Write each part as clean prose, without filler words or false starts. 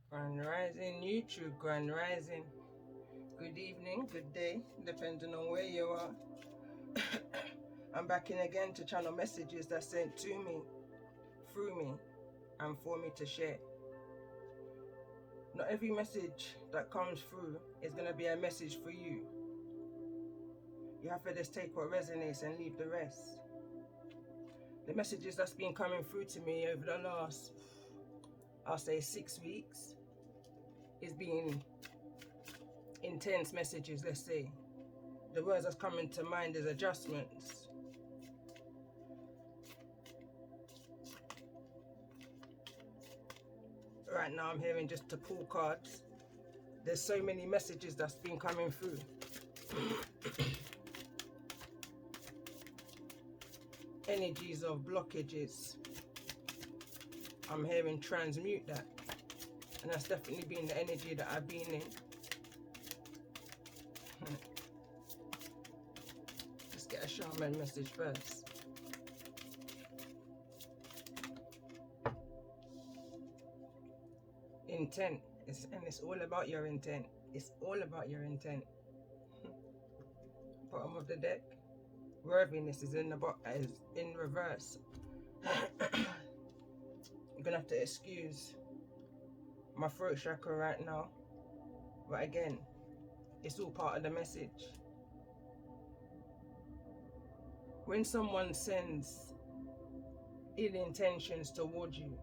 Grand Rising YouTube, Grand Rising. Good evening, good day, depending on where you are. I'm back in again to channel messages that's sent to me, through me, and for me to share. Not every message that comes through is going to be a message for you. You have to just take what resonates and leave the rest. The messages that's been coming through to me over the last, I'll say 6 weeks, is being intense messages, let's say. The words that's coming to mind is adjustments. Right now I'm hearing just to pull cards. There's so many messages that's been coming through. Energies of blockages. I'm hearing transmute that. And that's definitely been the energy that I've been in. Let's get a shaman message first. Intent. And it's all about your intent. It's all about your intent. Bottom of the deck. Worthiness is in reverse. You're gonna have to excuse my throat chakra right now. But again, it's all part of the message. When someone sends ill intentions towards you,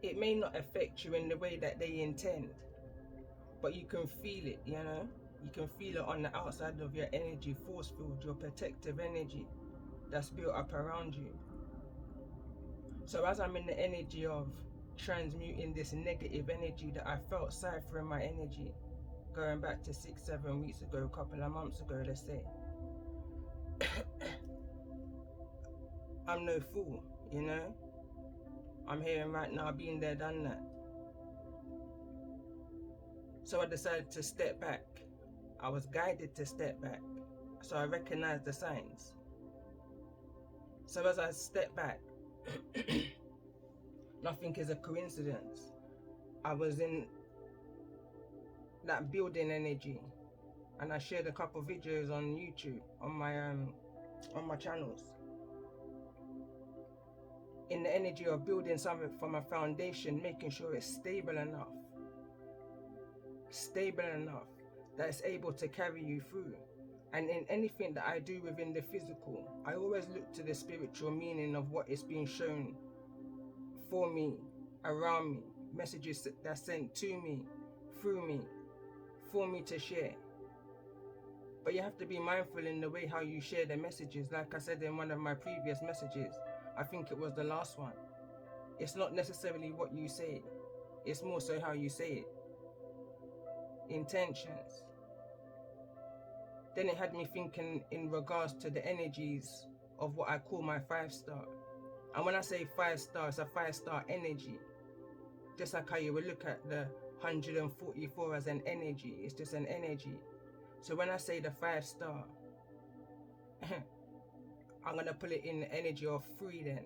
it may not affect you in the way that they intend, but you can feel it, you know? You can feel it on the outside of your energy force field, your protective energy that's built up around you. So as I'm in the energy of transmuting this negative energy that I felt ciphering my energy, going back to 6-7 weeks ago, a couple of months ago, let's say, I'm no fool, you know? I'm hearing right now, been there, done that. So I decided to step back. I was guided to step back. So I recognized the signs. So as I step back, nothing is a coincidence. I was in that building energy, and I shared a couple videos on YouTube, on my channels. In the energy of building something from a foundation, making sure it's stable enough that it's able to carry you through. And in anything that I do within the physical, I always look to the spiritual meaning of what is being shown for me, around me, messages that's sent to me, through me, for me to share. But you have to be mindful in the way how you share the messages. Like I said in one of my previous messages, I think it was the last one. It's not necessarily what you say, it's more so how you say it. Intentions. Then it had me thinking in regards to the energies of what I call my 5-star. And when I say 5-star, it's a 5-star energy. Just like how you would look at the 144 as an energy, it's just an energy. So when I say the 5-star, I'm going to put it in the energy of 3 then.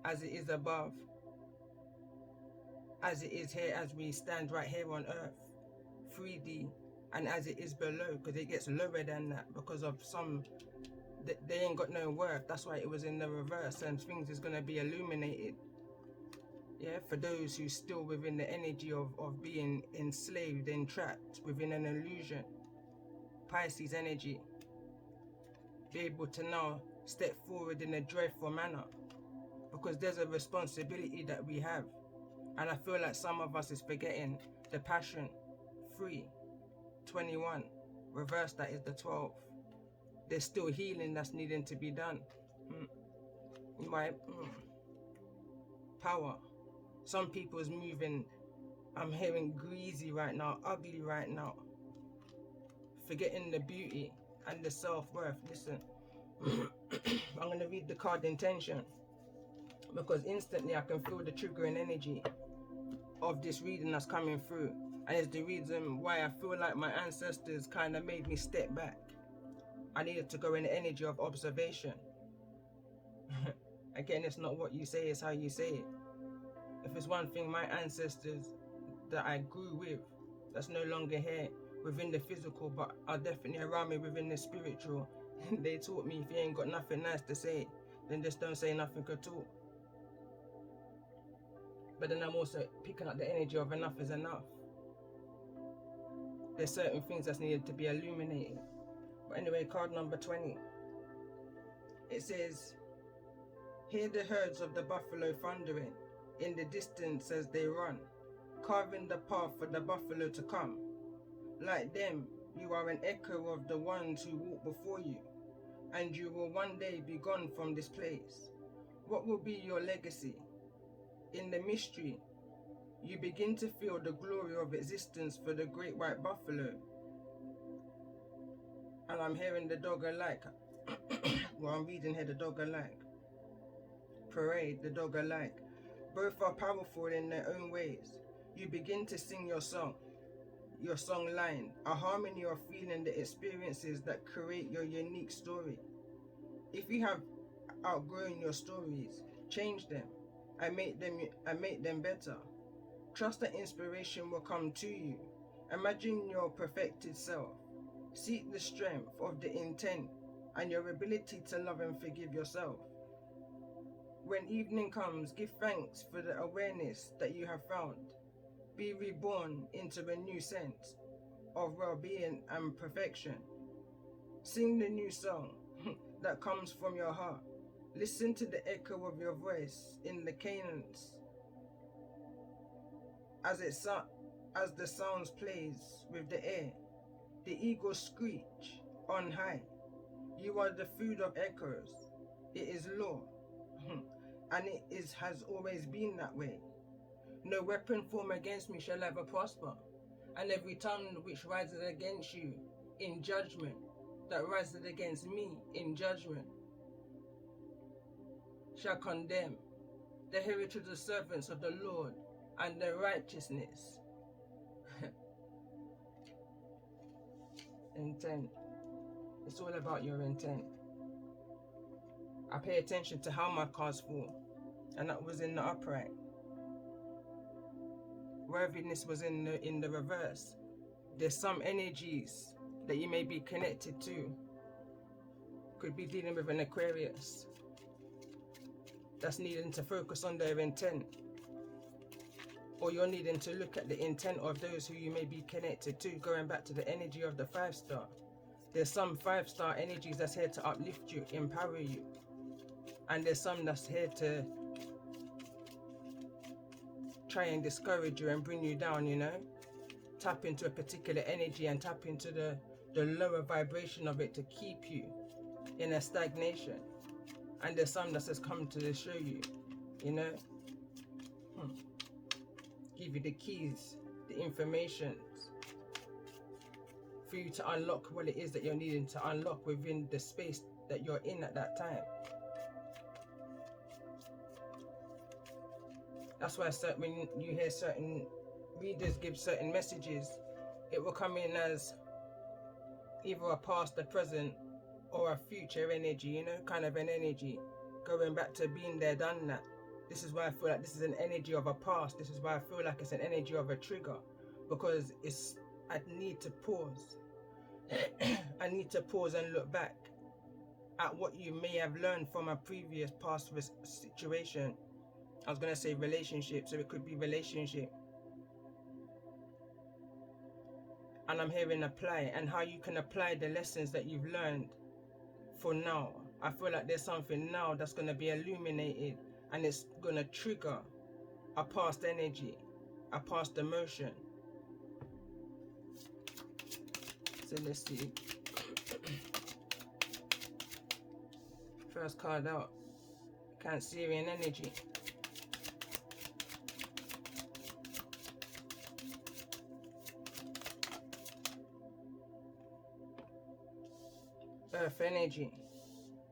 As it is above, as it is here, as we stand right here on earth, 3D, and as it is below, because it gets lower than that because of some, they ain't got no worth. That's why it was in the reverse, and things is going to be illuminated. Yeah, for those who still within the energy of being enslaved, entrapped within an illusion. Pisces energy. Be able to now step forward in a joyful manner, because there's a responsibility that we have. And I feel like some of us is forgetting the passion. 3, 21, reverse that is the 12. There's still healing that's needing to be done. Power. Some people's moving, I'm hearing greasy right now, ugly right now. Forgetting the beauty and the self-worth. Listen, I'm going to read the card intention, because instantly I can feel the triggering energy of this reading that's coming through. And it's the reason why I feel like my ancestors kind of made me step back. I needed to go in the energy of observation. Again, it's not what you say, it's how you say it. If it's one thing my ancestors that I grew with, that's no longer here within the physical, but are definitely around me within the spiritual, they taught me, if you ain't got nothing nice to say, then just don't say nothing at all. But then I'm also picking up the energy of enough is enough. There's certain things that's needed to be illuminated. But anyway, card number 20. It says, hear the herds of the buffalo thundering in the distance as they run, carving the path for the buffalo to come. Like them, you are an echo of the ones who walk before you, and you will one day be gone from this place. What will be your legacy? In the mystery, you begin to feel the glory of existence for the great white buffalo. And I'm hearing the dog alike. Well, I'm reading here the dog alike. Parade, the dog alike. Both are powerful in their own ways. You begin to sing your song line, a harmony of feeling the experiences that create your unique story. If you have outgrown your stories, change them and make them better. Trust that inspiration will come to you. Imagine your perfected self. Seek the strength of the intent and your ability to love and forgive yourself. When evening comes, give thanks for the awareness that you have found. Be reborn into a new sense of well-being and perfection. Sing the new song that comes from your heart. Listen to the echo of your voice in the cadence as the sounds plays with the air. The eagles screech on high. You are the food of echoes. It is law, and has always been that way. No weapon formed against me shall ever prosper, and every tongue which rises against you in judgment, that rises against me in judgment, shall condemn. The heritage of the servants of the Lord and their righteousness. Intent. It's all about your intent. I pay attention to how my cards fall, and that was in the upright. Worthiness was in the reverse. There's some energies that you may be connected to. Could be dealing with an Aquarius that's needing to focus on their intent, or you're needing to look at the intent of those who you may be connected to. Going back to the energy of the 5-star, there's some 5-star energies that's here to uplift you, empower you, and there's some that's here to try and discourage you and bring you down, you know. Tap into a particular energy and tap into the lower vibration of it to keep you in a stagnation. And there's some that has come to show you, you know, give you the keys, the information for you to unlock what it is that you're needing to unlock within the space that you're in at that time. That's why when you hear certain readers give certain messages, it will come in as either a past, a present, or a future energy, you know, kind of an energy going back to being there, done that. This is why I feel like this is an energy of a past. This is why I feel like it's an energy of a trigger, because I need to pause. I need to pause and look back at what you may have learned from a previous past situation. I was going to say relationship, so it could be relationship. And I'm hearing apply, and how you can apply the lessons that you've learned for now. I feel like there's something now that's going to be illuminated, and it's going to trigger a past energy, a past emotion. So let's see. First card out, Cancerian energy. Earth energy,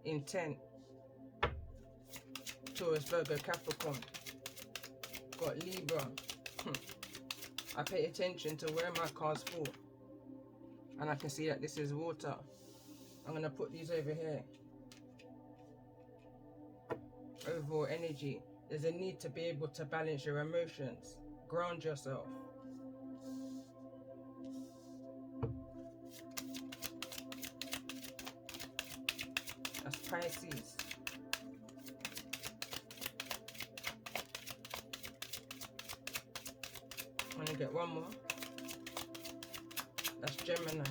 intent, Taurus, Virgo, Capricorn, got Libra. I pay attention to where my cards fall, and I can see that this is water. I'm going to put these over here. overall energy. There's a need to be able to balance your emotions, ground yourself. That's Pisces. I'm gonna get one more. That's Gemini.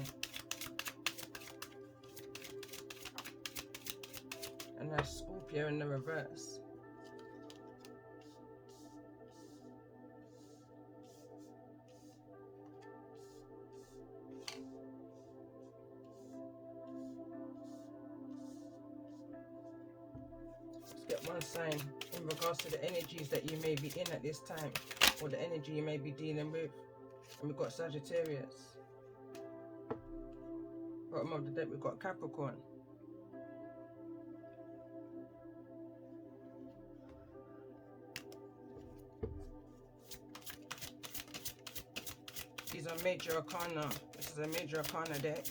And that's Scorpio in the reverse. Let's get one sign in regards to the energies that you may be in at this time, or the energy you may be dealing with. And we've got Sagittarius. Bottom of the deck, we've got Capricorn. These are major arcana. This is a major arcana deck.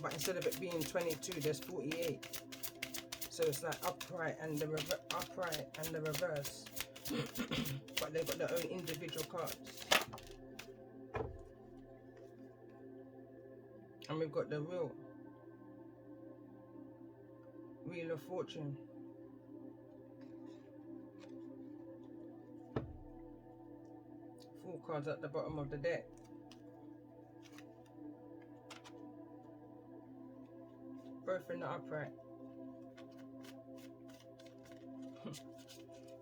But instead of it being 22, there's 48. So it's like upright and the reverse. But they've got their own individual cards. And we've got the Wheel of Fortune. Four cards at the bottom of the deck. Both in the upright.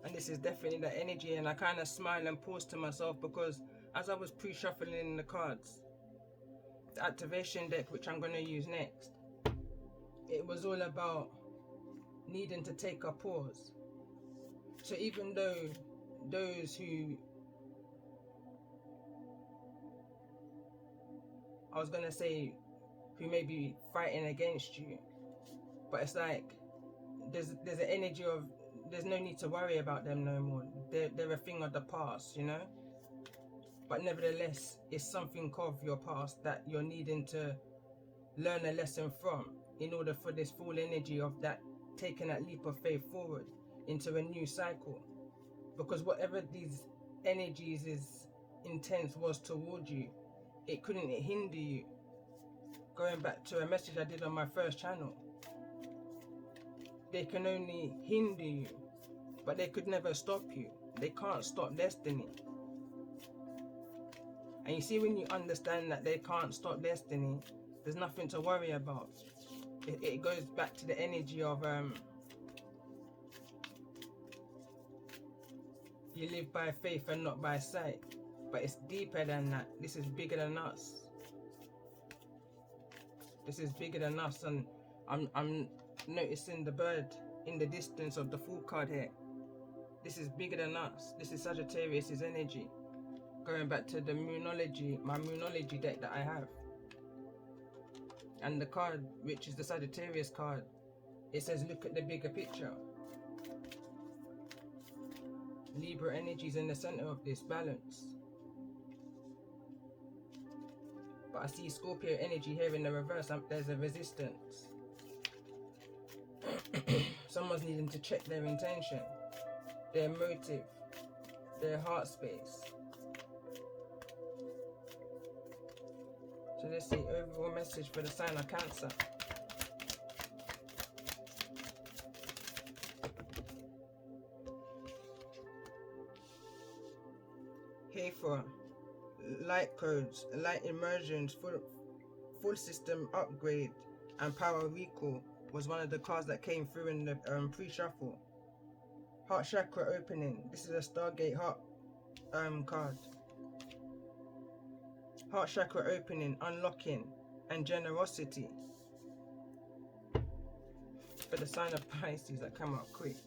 And this is definitely the energy, and I kind of smile and pause to myself because as I was pre-shuffling the cards, the activation deck, which I'm going to use next, it was all about needing to take a pause. So even though those who, I was going to say, who may be fighting against you, but it's like there's an energy of there's no need to worry about them no more. They're a thing of the past, you know. But nevertheless, it's something of your past that you're needing to learn a lesson from in order for this full energy of that taking that leap of faith forward into a new cycle. Because whatever these energies is intense was toward you, it couldn't hinder you. Going back to a message I did on my first channel, they can only hinder you, but they could never stop you. They can't stop destiny. And you see, when you understand that they can't stop destiny, there's nothing to worry about. It goes back to the energy of you live by faith and not by sight. But it's deeper than that. This is bigger than us. This is bigger than us, and I'm noticing the bird in the distance of the Fool card here. This is bigger than us. This is Sagittarius' energy. Going back to the Moonology, my Moonology deck that I have. And the card, which is the Sagittarius card, it says look at the bigger picture. Libra energy is in the center of this balance. But I see Scorpio energy here in the reverse. There's a resistance. Someone's needing to check their intention, their motive, their heart space. So let's see, overall message for the sign of Cancer. Hey for light codes, light immersions, full system upgrade, and power recall was one of the cards that came through in the pre-shuffle. Heart chakra opening. This is a Stargate heart card. Heart chakra opening, unlocking, and generosity. For the sign of Pisces that come out quick.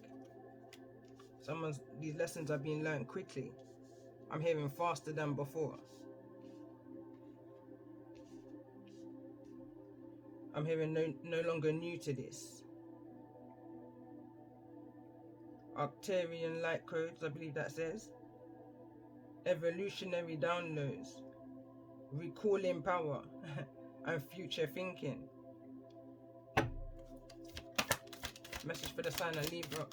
These lessons are being learned quickly. I'm hearing faster than before. I'm hearing no longer new to this. Arcturian light codes, I believe that says. Evolutionary downloads. Recalling power. And future thinking. Message for the sign of Libra.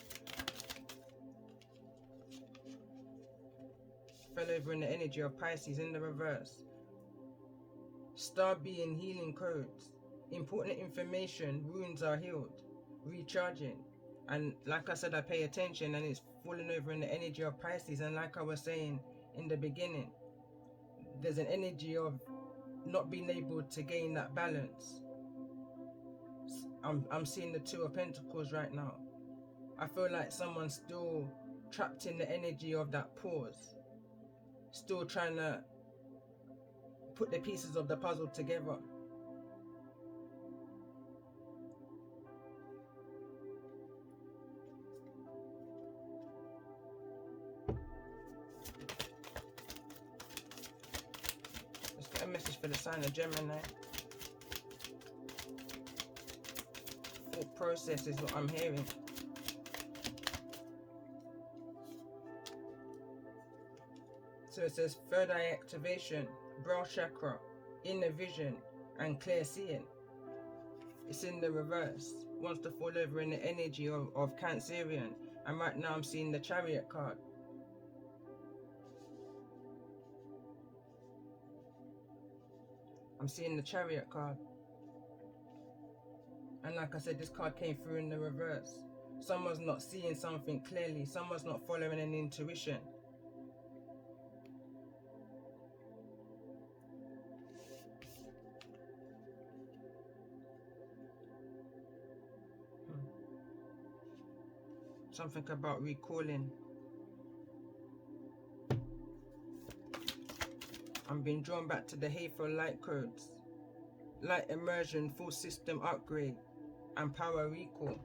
Fell over in the energy of Pisces in the reverse. Star being healing codes. Important information. Wounds are healed. Recharging. And like I said, I pay attention, and it's falling over in the energy of Pisces. And like I was saying in the beginning, there's an energy of not being able to gain that balance. I'm seeing the Two of Pentacles right now. I feel like someone's still trapped in the energy of that pause. Still trying to put the pieces of the puzzle together. Let's get a message for the sign of Gemini. Thought process is what I'm hearing. So it says third eye activation, brow chakra, inner vision, and clear seeing. It's in the reverse. Wants to fall over in the energy of Cancerian. And right now I'm seeing the Chariot card. I'm seeing the Chariot card. And like I said, this card came through in the reverse. Someone's not seeing something clearly. Someone's not following an intuition. Something about recalling. I'm being drawn back to the hateful light codes. Light immersion, full system upgrade, and power recall.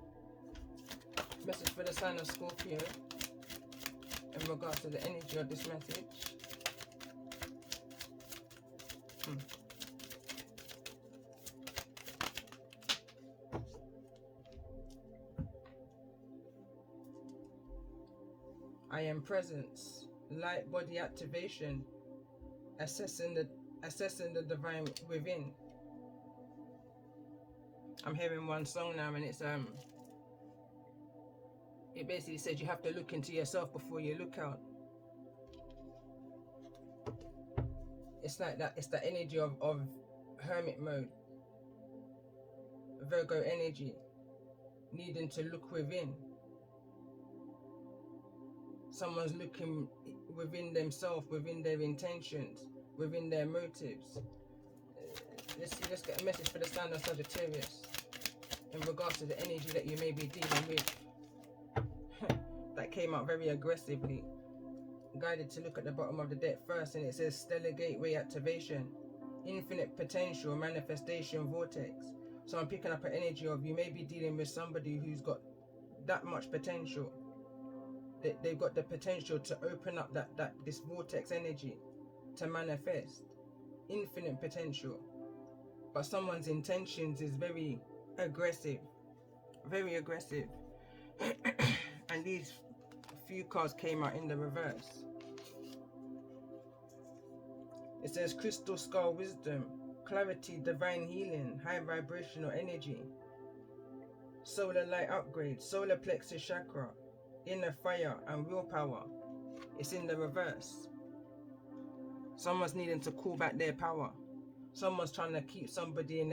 Message for the sign of Scorpio in regards to the energy of this message. I am presence, light body activation, assessing the divine within. I'm hearing one song now, and it's it basically says you have to look into yourself before you look out. It's like that. It's the energy of hermit mode, Virgo energy, needing to look within. Someone's looking within themselves, within their intentions, within their motives. Let's get a message for the sign of Sagittarius in regards to the energy that you may be dealing with. That came out very aggressively. Guided to look at the bottom of the deck first, and it says Stellar Gateway activation, infinite potential manifestation vortex. So I'm picking up an energy of you may be dealing with somebody who's got that much potential. They've got the potential to open up this vortex energy to manifest infinite potential, but someone's intentions is very aggressive, and these few cards came out in the reverse. It says crystal skull wisdom, clarity, divine healing, high vibrational energy, solar light upgrade, solar plexus chakra, inner fire, and willpower. It's in the reverse. Someone's needing to call back their power. Someone's trying to keep somebody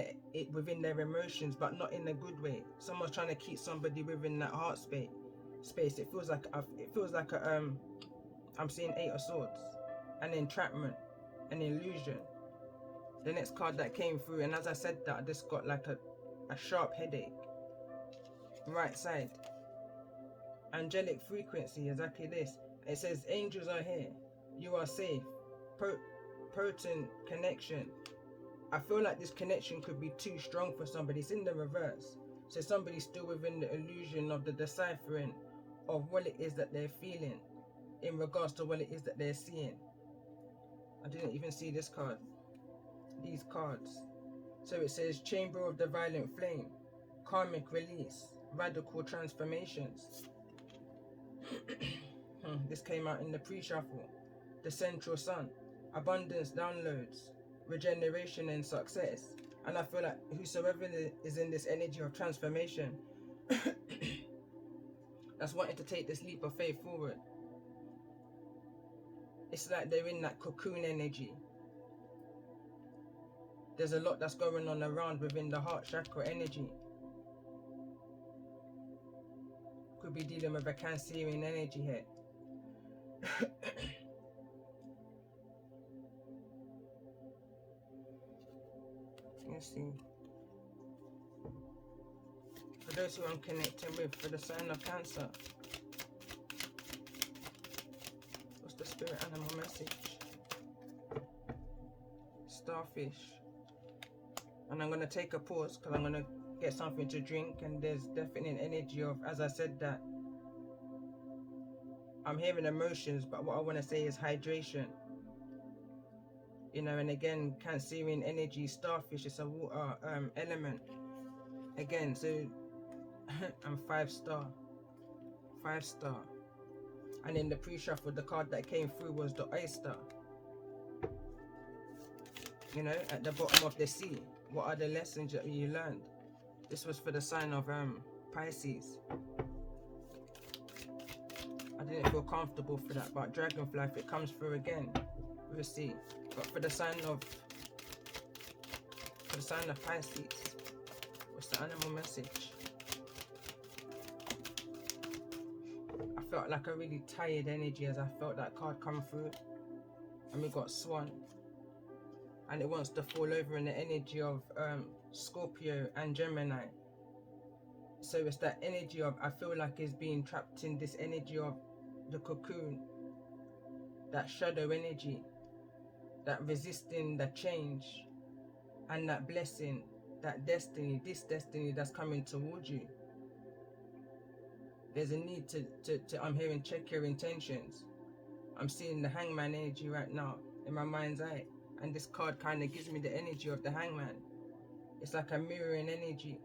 within their emotions, but not in a good way. Someone's trying to keep somebody within that heart space. It feels like I'm seeing Eight of Swords, an entrapment, an illusion. The next card that came through, and as I said that, I just got like a sharp headache. Right side. Angelic frequency, exactly this. It says angels are here. You are safe. Potent connection. I feel like this connection could be too strong for somebody. It's in the reverse. So somebody's still within the illusion of the deciphering of what it is that they're feeling in regards to what it is that they're seeing. I didn't even see this card. These cards. So it says Chamber of the Violent Flame, karmic release, radical transformations. This came out in the pre-shuffle. The Central Sun, abundance downloads, regeneration and success. And I feel like whosoever is in this energy of transformation that's wanting to take this leap of faith forward. It's like they're in that cocoon energy. There's a lot that's going on around within the heart chakra energy. Could be dealing with a Cancerian energy here. Let's see. For those who I'm connecting with, for the sign of Cancer, what's the spirit animal message? Starfish. And I'm going to take a pause because I'm going to get something to drink, and there's definitely an energy of, as I said, that I'm hearing emotions, but what I want to say is hydration. You know, and again, Cancerian energy, starfish, it's a water element. Again, so I'm 5 star. 5 star. And in the pre-shuffle, the card that came through was the oyster. You know, at the bottom of the sea. What are the lessons that you learned? This was for the sign of Pisces. I didn't feel comfortable for that, but dragonfly, if it comes through again, we'll see. But for the sign of Pisces, what's the animal message? I felt like a really tired energy as I felt that card come through. And we got Swan. And it wants to fall over in the energy of Scorpio and Gemini. So it's that energy of, I feel like it's being trapped in this energy of the cocoon, that shadow energy, that resisting the change, and that blessing, that destiny, this destiny that's coming towards you. There's a need to I'm hearing, check your intentions. I'm seeing the hangman energy right now in my mind's eye. And this card kind of gives me the energy of the hangman. It's like a mirroring energy.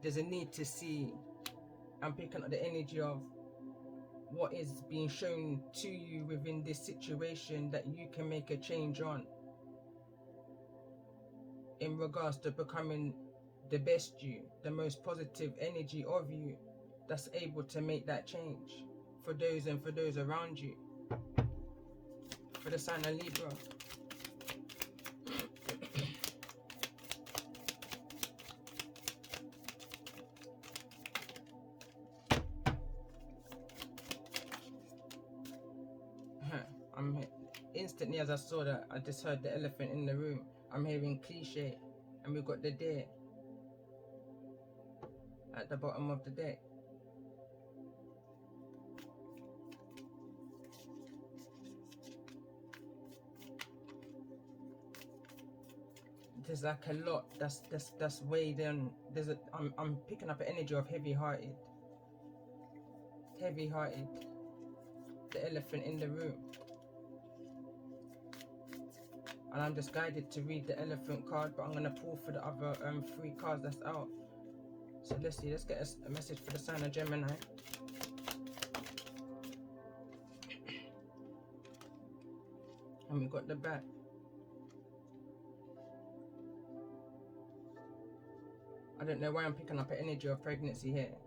There's a need to see. I'm picking up the energy of what is being shown to you within this situation that you can make a change on. In regards to becoming the best you, the most positive energy of you that's able to make that change for those and for those around you. For the sign of Libra. I'm instantly, as I saw that, I just heard the elephant in the room. I'm hearing cliche, and we've got the deer at the bottom of the deck. There's like a lot that's weighed in. I'm picking up an energy of heavy-hearted. Heavy-hearted. The elephant in the room. And I'm just guided to read the elephant card, but I'm gonna pull for the other 3 cards that's out. So let's see, let's get a message for the sign of Gemini. And we got the bat. I don't know why I'm picking up an energy of pregnancy here.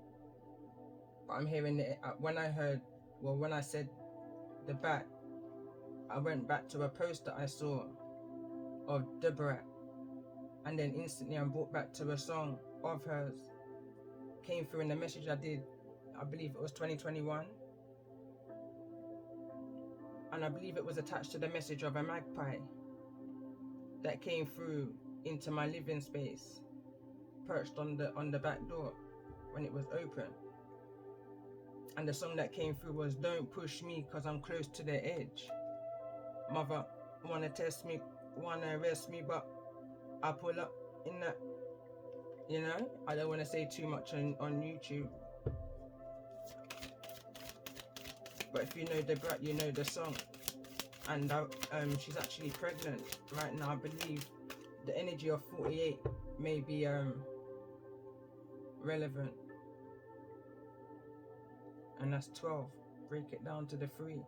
But I'm hearing it. When I said the bat, I went back to a post that I saw of Deborah. And then instantly I'm brought back to a song of hers. Came through in the message I did, I believe it was 2021. And I believe it was attached to the message of a magpie that came through into my living space, perched on the back door when it was open. And the song that came through was "Don't Push Me Cause I'm Close to the Edge. Mother wanna test me, wanna arrest me, but I pull up in that." You know, I don't want to say too much on YouTube. But if you know the brat, you know the song. And she's actually pregnant right now. I believe the energy of 48 may be relevant. And that's 12. Break it down to the 3.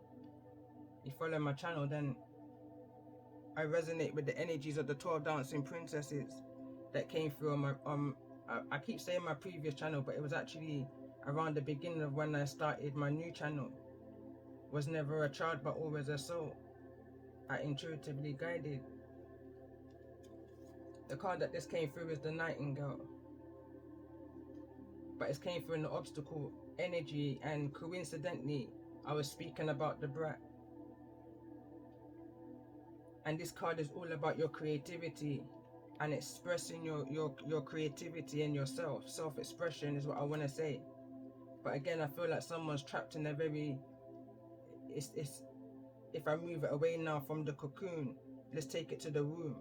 You follow my channel, then I resonate with the energies of the 12 dancing princesses that came through on I keep saying my previous channel, but it was actually around the beginning of when I started my new channel. Was never a child, but always a soul. I intuitively guided. The card that this came through is the Nightingale. But it came through in the obstacle energy, and coincidentally, I was speaking about the brat. And this card is all about your creativity and expressing your creativity and yourself. Self-expression is what I want to say. But again, I feel like someone's trapped in a very, it's if I move it away now from the cocoon, let's take it to the womb.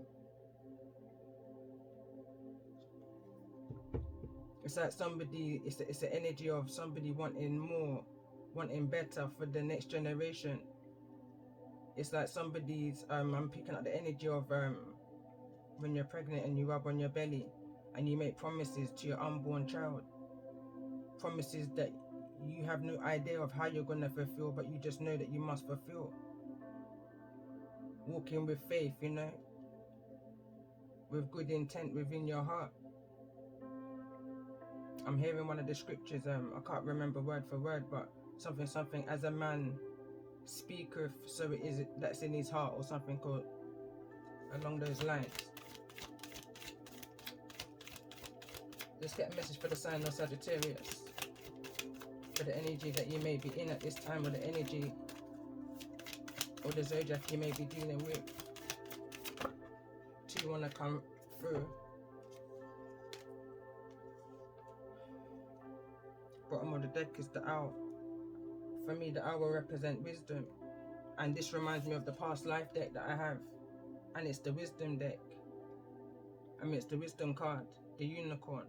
It's like somebody, it's the energy of somebody wanting more, wanting better for the next generation. It's like somebody's, I'm picking up the energy of when you're pregnant and you rub on your belly and you make promises to your unborn child. Promises that you have no idea of how you're going to fulfill, but you just know that you must fulfill. Walking with faith, you know, with good intent within your heart. I'm hearing one of the scriptures, I can't remember word for word, but something, as a man speaketh, so it is that's in his heart, or something called along those lines. Let's get a message for the sign of Sagittarius, for the energy that you may be in at this time, or the energy or the zodiac you may be dealing with. Two want to come through. Bottom of the deck is the owl. For me, the owl represents wisdom, and this reminds me of the past life deck that I have, and it's the wisdom deck. I mean, it's the wisdom card, the unicorn.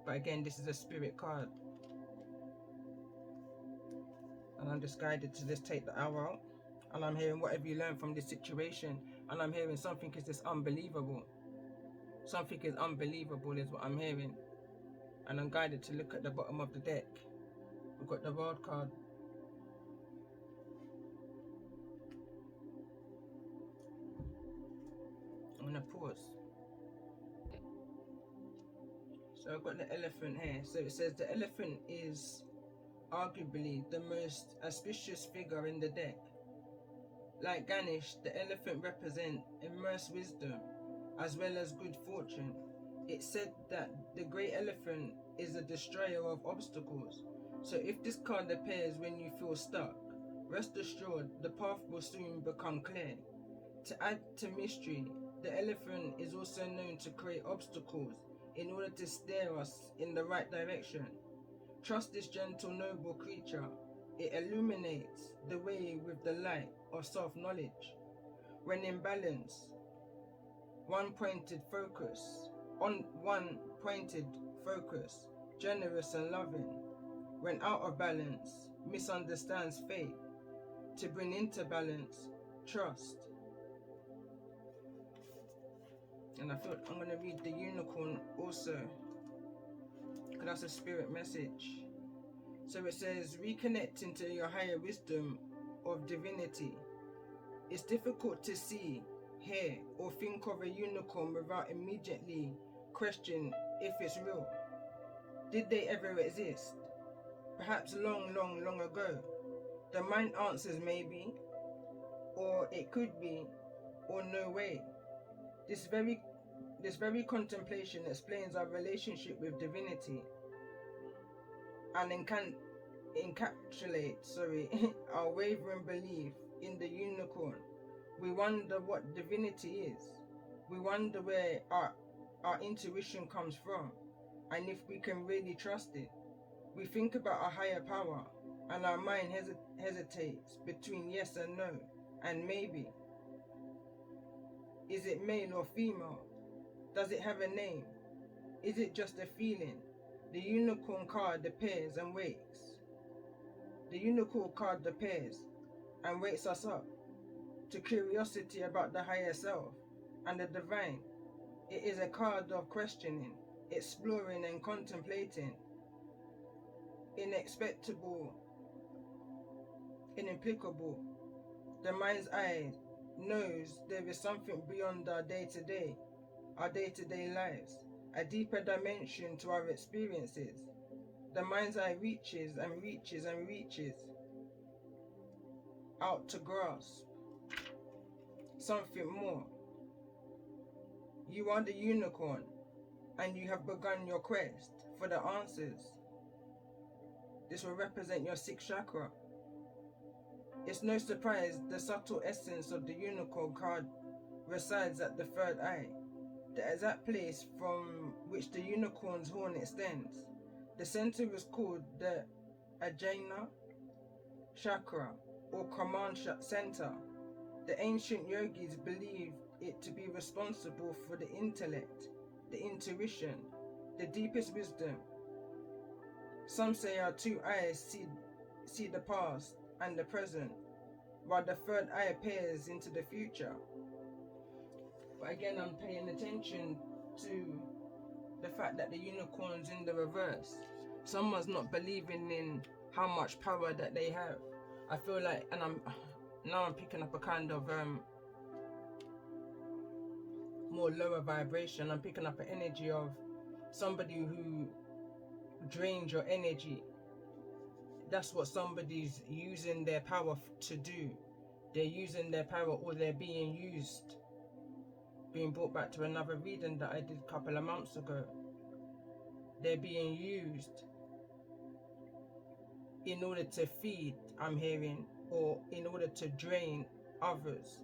But again, this is a spirit card, and I'm just guided to just take the owl out. And I'm hearing whatever you learn from this situation, and I'm hearing something is just unbelievable. Something is unbelievable is what I'm hearing. And I'm guided to look at the bottom of the deck. We've got the world card. I'm gonna pause. So I've got the elephant here. So it says the elephant is arguably the most auspicious figure in the deck. Like Ganesh, the elephant represents immense wisdom as well as good fortune. It's said that the great elephant is a destroyer of obstacles. So if this card appears when you feel stuck, rest assured the path will soon become clear. To add to mystery, the elephant is also known to create obstacles in order to steer us in the right direction. Trust this gentle, noble creature. It illuminates the way with the light of self-knowledge. When in balance, one pointed focus, generous and loving. When out of balance, misunderstands fate. To bring into balance, trust. And I thought I'm going to read the unicorn also, because that's a spirit message. So it says, reconnecting to your higher wisdom of divinity. It's difficult to see, hear, or think of a unicorn without immediately questioning if it's real. Did they ever exist? Perhaps long ago. The mind answers maybe, or it could be, or no way. This very contemplation explains our relationship with divinity and encapsulates our wavering belief in the unicorn. We wonder what divinity is. We wonder where our intuition comes from, and if we can really trust it. We think about a higher power, and our mind hesitates between yes and no, and maybe. Is it male or female? Does it have a name? Is it just a feeling? The unicorn card appears and wakes. The unicorn card appears and wakes us up to curiosity about the higher self and the divine. It is a card of questioning, exploring and contemplating. Inimplicable. The mind's eye knows there is something beyond our day-to-day. our day-to-day lives, a deeper dimension to our experiences. The mind's eye reaches and reaches and reaches out to grasp something more. You are the unicorn, and you have begun your quest for the answers. This will represent your sixth chakra. It's no surprise the subtle essence of the unicorn card resides at the third eye, the exact place from which the unicorn's horn extends. The center is called the Ajna chakra, or command center. The ancient yogis believed it to be responsible for the intellect, the intuition, the deepest wisdom. Some say our two eyes see the past and the present, while the third eye peers into the future. But again, I'm paying attention to the fact that the unicorn's in the reverse. Someone's not believing in how much power that they have. I feel like, and I'm picking up a kind of more lower vibration. I'm picking up an energy of somebody who drains your energy. That's what somebody's using their power to do. They're using their power, or they're being used. Being brought back to another reading that I did a couple of months ago. They're being used in order to feed, I'm hearing, or in order to drain others.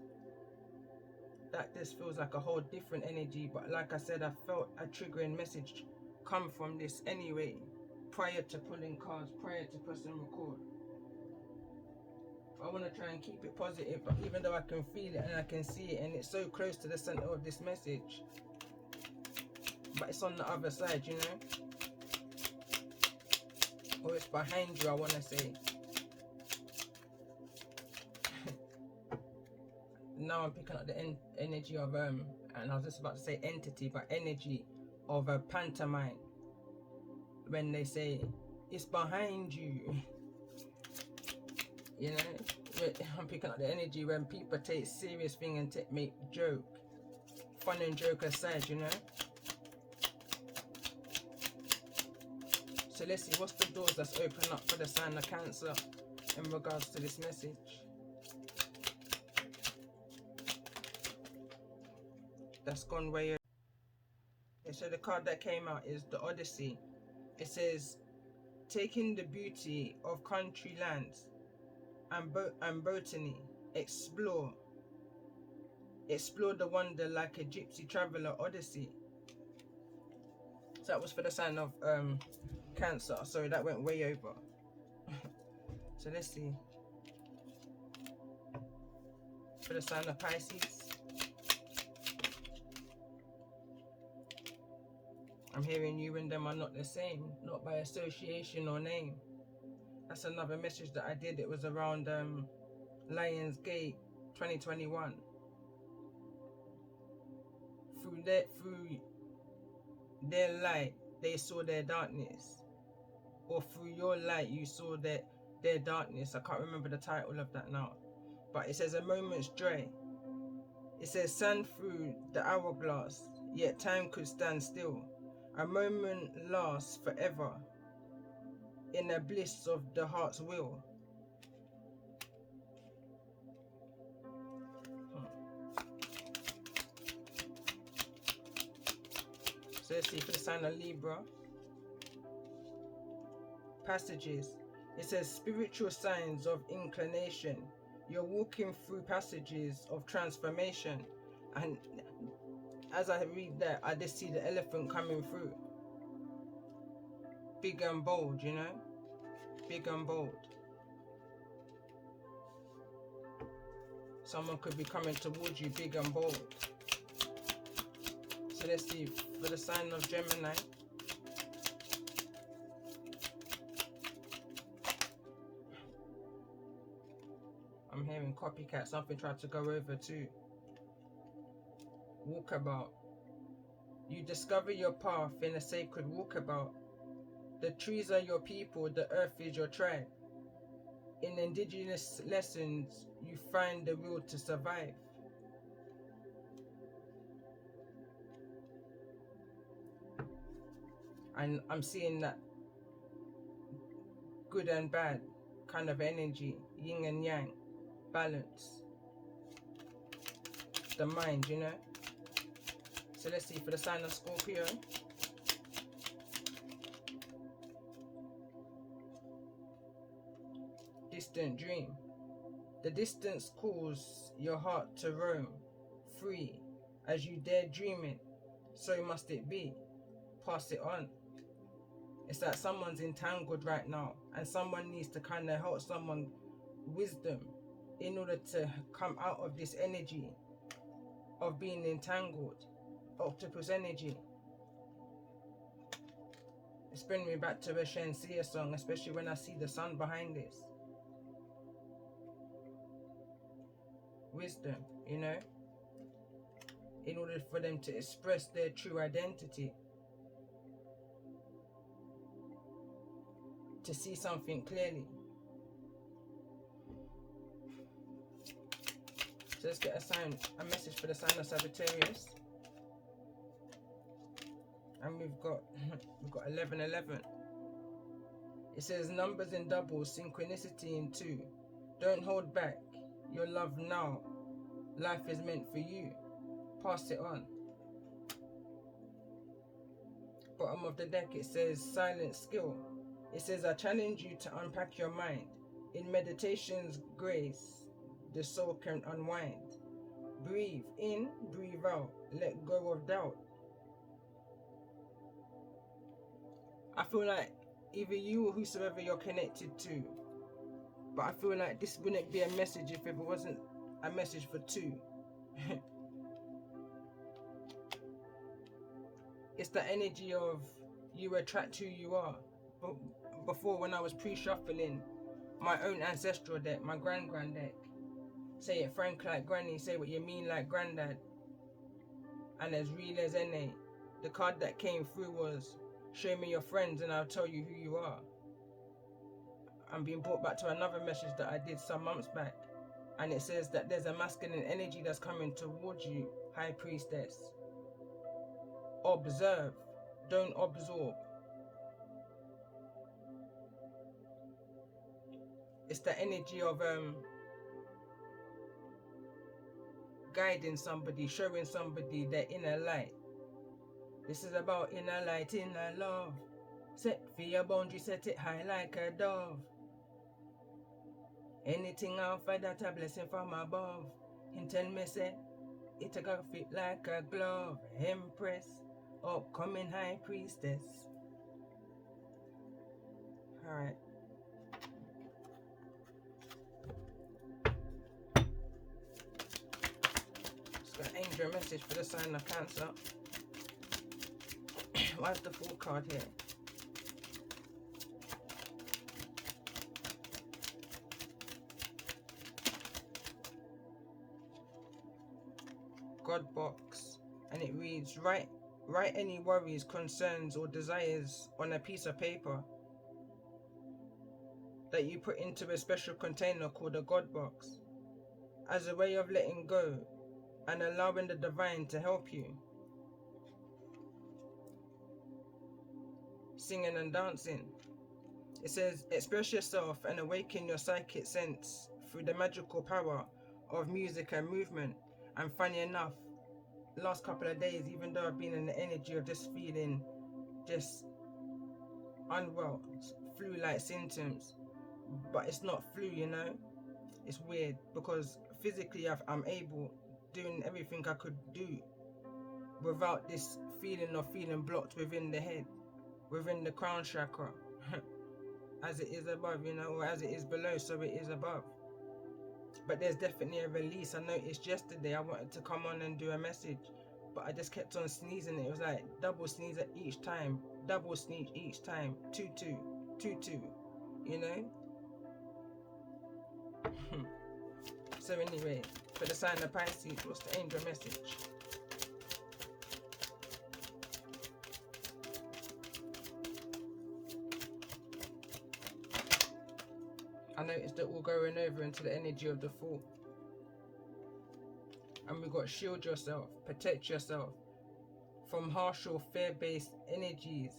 That this feels like a whole different energy, but like I said, I felt a triggering message come from this anyway, prior to pulling cards, prior to pressing record. I want to try and keep it positive, but even though I can feel it and I can see it, and it's so close to the center of this message, but it's on the other side, you know, or it's behind you, I want to say. Now I'm picking up the energy of and I was just about to say entity, but energy of a pantomime, when they say it's behind you. You know, I'm picking up the energy when people take serious thing and make joke, fun and joke aside, you know. So let's see, what's the doors that's open up for the sign of Cancer in regards to this message? That's gone way over. Okay, so the card that came out is the Odyssey. It says, taking the beauty of country lands and botany, explore the wonder like a gypsy traveler Odyssey. So that was for the sign of Cancer. Sorry, that went way over. So let's see. For the sign of Pisces, I'm hearing you and them are not the same, not by association or name. That's another message that I did. It was around Lions Gate 2021. Through their light, they saw their darkness. Or through your light, you saw their darkness. I can't remember the title of that now. But it says a moment's joy. It says sand through the hourglass, yet time could stand still. A moment lasts forever in the bliss of the heart's will. So let's see for the sign of Libra. Passages. It says spiritual signs of inclination. You're walking through passages of transformation. And as I read that, I just see the elephant coming through. Big and bold, you know? Big and bold. Someone could be coming towards you big and bold. So let's see, for the sign of Gemini. I'm hearing copycat, something tried to go over too. Walkabout. You discover your path in a sacred walkabout. The trees are your people, the earth is your tribe. In indigenous lessons, you find the will to survive. And I'm seeing that good and bad kind of energy, yin and yang, balance, the mind, you know. So let's see for the sign of Scorpio. Distant dream. The distance calls your heart to roam free. As you dare dream it, so must it be. Pass it on. It's like someone's entangled right now, and someone needs to kind of help someone wisdom in order to come out of this energy of being entangled. Octopus energy. It's bringing me back to a Shenseea song, especially when I see the sun behind this. Wisdom, you know, in order for them to express their true identity, to see something clearly. So let's get a message for the sign of Sagittarius. And we've got 1111. It says numbers in doubles, synchronicity in 2. Don't hold back your love now. Life is meant for you. Pass it on. Bottom of the deck, it says silent skill. It says I challenge you to unpack your mind. In meditation's grace, the soul can unwind. Breathe in, breathe out. Let go of doubt. I feel like either you or whosoever you're connected to, but I feel like this wouldn't be a message if it wasn't a message for 2. It's the energy of you attract who you are. But before, when I was pre-shuffling my own ancestral deck, my grand deck, say it frank like granny, say what you mean like granddad, and as real as any, the card that came through was show me your friends and I'll tell you who you are. I'm being brought back to another message that I did some months back, and it says that there's a masculine energy that's coming towards you, High Priestess. Observe, don't absorb. It's the energy of guiding somebody, showing somebody their inner light. This is about inner light, inner love. Set for your boundary, set it high like a dove. Anything offer that a blessing from above. Him tell me say, it a go fit like a glove. Empress, upcoming High Priestess. Alright. Just got an angel message for the sign of Cancer. Why is the Fool card here? God box, and it reads, write any worries, concerns or desires on a piece of paper that you put into a special container called a God box, as a way of letting go and allowing the divine to help you. Singing and dancing. It says express yourself and awaken your psychic sense through the magical power of music and movement. And funny enough, last couple of days, even though I've been in the energy of just feeling just unwell, flu-like symptoms, but it's not flu, you know. It's weird because physically I'm able, doing everything I could do without this feeling of feeling blocked within the head, within the crown chakra. As it is above, you know, or as it is below, so it is above. But there's definitely a release. I noticed yesterday I wanted to come on and do a message, but I just kept on sneezing. It was like double sneeze at each time, double sneeze each time, 2-2, 2-2, you know. So anyway, for the sign of Pisces, what's the angel message? I noticed that we're going over into the energy of the Fool. And we've got shield yourself, protect yourself from harsh or fear-based energies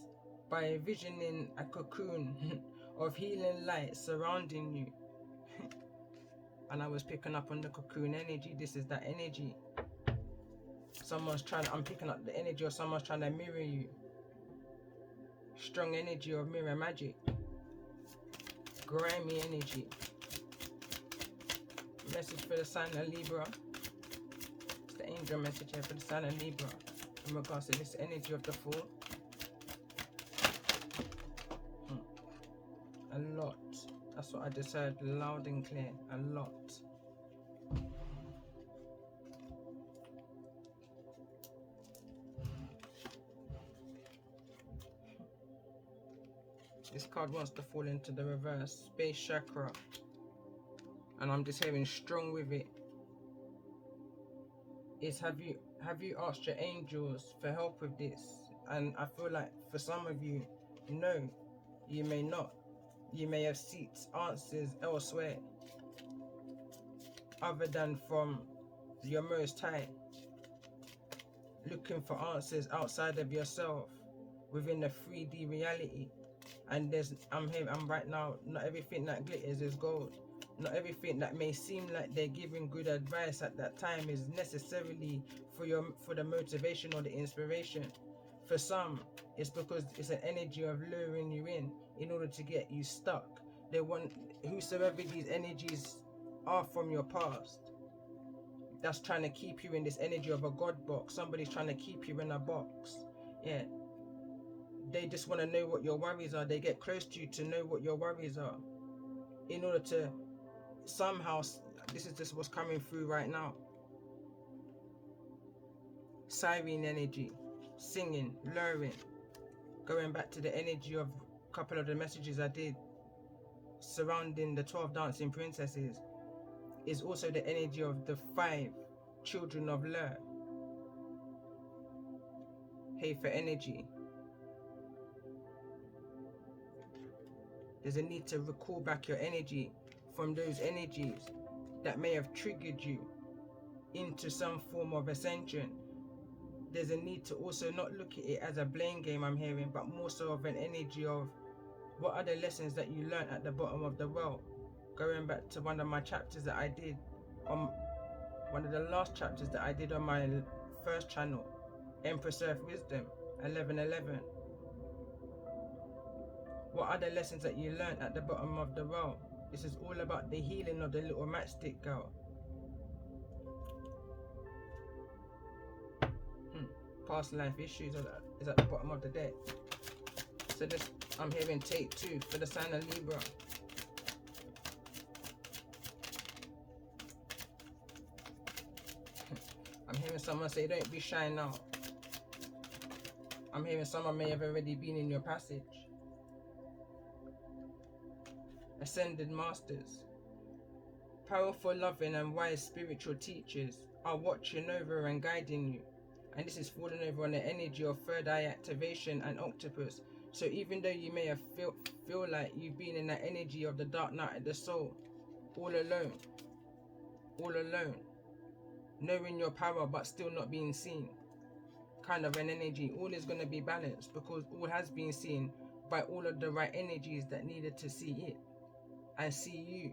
by envisioning a cocoon of healing light surrounding you. And I was picking up on the cocoon energy. This is that energy. I'm picking up the energy of someone's trying to mirror you. Strong energy of mirror magic. Grimy energy. Message for the sign of Libra. It's the angel message here for the sign of Libra in regards to this energy of the Fool. A lot. That's what I just heard loud and clear. A lot. This card wants to fall into the reverse. Space chakra. And I'm just hearing strong with it. Is have you asked your angels for help with this? And I feel like for some of you, no, you may not. You may have sought answers elsewhere other than from your Most High. Looking for answers outside of yourself within a 3D reality. And I'm right now, not everything that glitters is gold. Not everything that may seem like they're giving good advice at that time is necessarily for the motivation or the inspiration. For some, it's because it's an energy of luring you in order to get you stuck. They want whosoever these energies are from your past, that's trying to keep you in this energy of a God box. Somebody's trying to keep you in a box. Yeah. They just want to know what your worries are. They get close to you to know what your worries are. In order to somehow, this is just what's coming through right now. Siren energy, singing, luring. Going back to the energy of a couple of the messages I did surrounding the 12 dancing princesses, is also the energy of the 5 children of Lur. Hey, for energy. There's a need to recall back your energy from those energies that may have triggered you into some form of ascension. There's a need to also not look at it as a blame game, I'm hearing, but more so of an energy of what are the lessons that you learned at the bottom of the well. Going back to one of my chapters that I did on one of the last chapters that I did on my first channel, Empress Earth Wisdom 1111. What are the lessons that you learned at the bottom of the well? This is all about the healing of the little matchstick girl. Past life issues is at the bottom of the deck. So this, I'm hearing take 2 for the sign of Libra. I'm hearing someone say, don't be shy now. I'm hearing someone may have already been in your passage. Ascended Masters. Powerful, loving and wise spiritual teachers are watching over and guiding you. And this is falling over on the energy of third eye activation and octopus. So even though you may have feel like you've been in that energy of the dark night of the soul, all alone, knowing your power but still not being seen, kind of an energy, all is going to be balanced because all has been seen by all of the right energies that needed to see it and see you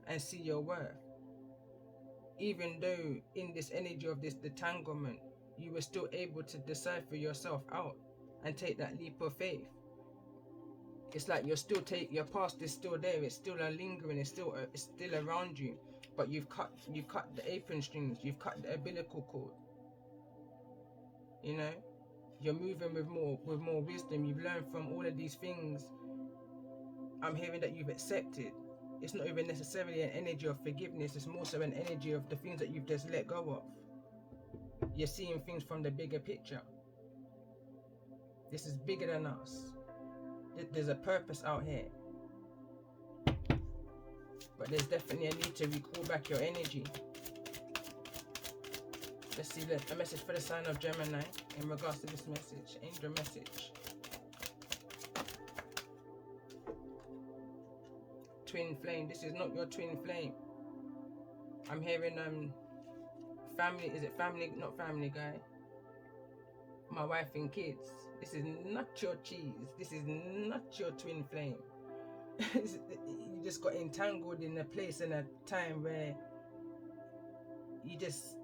and see your worth. Even though in this energy of this detanglement, you were still able to decipher yourself out and take that leap of faith. It's like your past is still there, it's still lingering, it's still around you, but you've cut the apron strings, you've cut the umbilical cord. You know, you're moving with more wisdom. You've learned from all of these things. I'm hearing that you've accepted. It's not even necessarily an energy of forgiveness, it's more so an energy of the things that you've just let go of. You're seeing things from the bigger picture. This is bigger than us. There's a purpose out here. But there's definitely a need to recall back your energy. Let's see a message for the sign of Gemini in regards to this message. Angel message. Twin flame. This is not your twin flame. I'm hearing family. Is it family? Not Family Guy. my wife and kids. This is not your cheese. This is not your twin flame. You just got entangled in a place and a time where you just,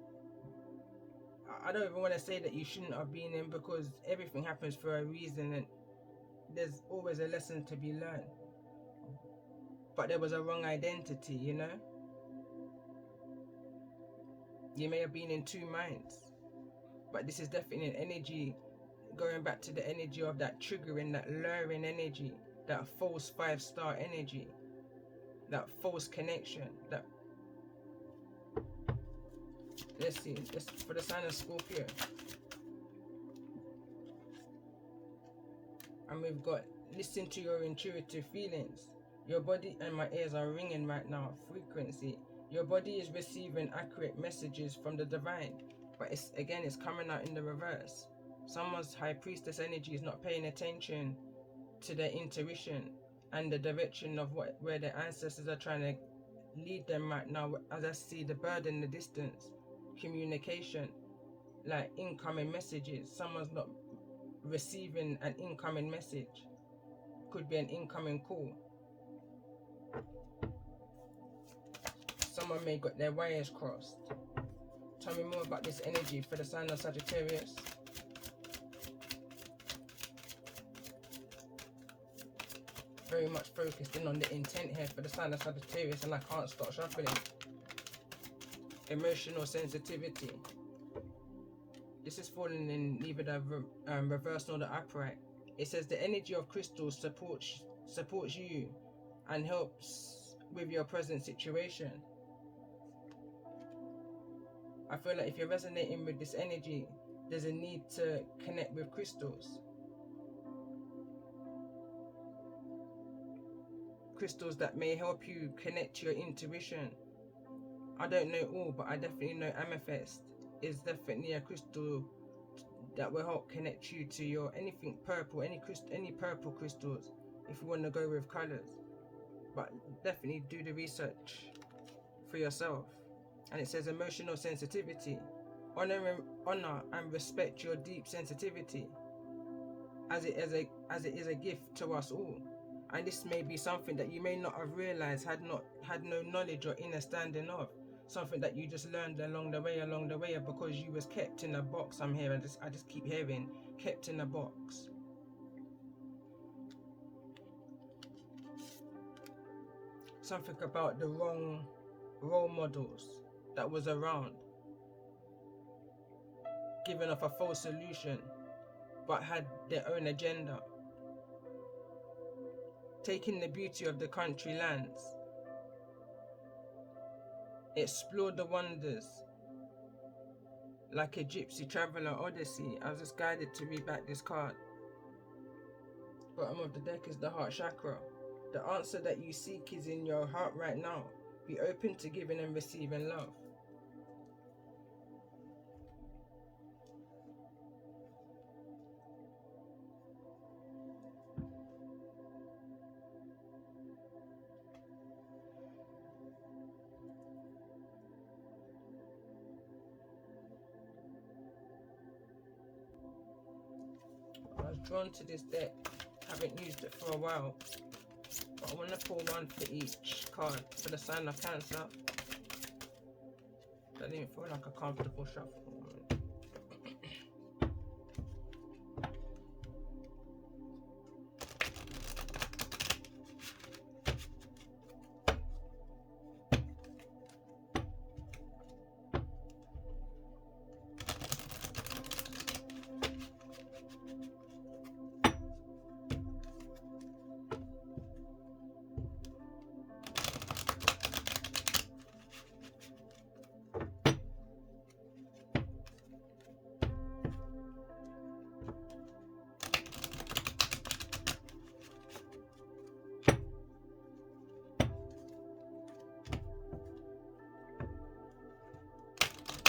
I don't even want to say that you shouldn't have been in, because everything happens for a reason and there's always a lesson to be learned. But there was a wrong identity, you know? You may have been in two minds, but this is definitely an energy, going back to the energy of that triggering, that luring energy, that false 5-star energy, that false connection, that, let's see, this for the sign of Scorpio. And we've got, listen to your intuitive feelings. Your body, and my ears are ringing right now, frequency. Your body is receiving accurate messages from the divine, but it's, again, it's coming out in the reverse. Someone's high priestess energy is not paying attention to their intuition and the direction of where their ancestors are trying to lead them right now. As I see the bird in the distance, communication, like incoming messages. Someone's not receiving an incoming message. Could be an incoming call. Someone may got their wires crossed. Tell me more about this energy for the sign of Sagittarius. Very much focused in on the intent here for the sign of Sagittarius, and I can't stop shuffling. Emotional sensitivity. This is falling in neither the reverse nor the upright. It says the energy of crystals supports you and helps with your present situation. I feel like if you're resonating with this energy, there's a need to connect with crystals. Crystals that may help you connect to your intuition. I don't know all, but I definitely know amethyst is definitely a crystal that will help connect you to your anything purple, any purple crystals, if you want to go with colors. But definitely do the research for yourself. And it says emotional sensitivity. Honor and respect your deep sensitivity, as it is a gift to us all. And this may be something that you may not have realized, had no knowledge or understanding of. Something that you just learned along the way, because you was kept in a box. I'm here, I just keep hearing kept in a box. Something about the wrong role models that was around, giving off a false solution, but had their own agenda. Taking the beauty of the country lands, explore the wonders, like a gypsy traveler odyssey. I was just guided to read back this card. Bottom of the deck is the heart chakra. The answer that you seek is in your heart right now. Be open to giving and receiving love. I was drawn to this deck, haven't used it for a while, but I want to pull one for each card for the sign of Cancer. That didn't feel like a comfortable shuffle.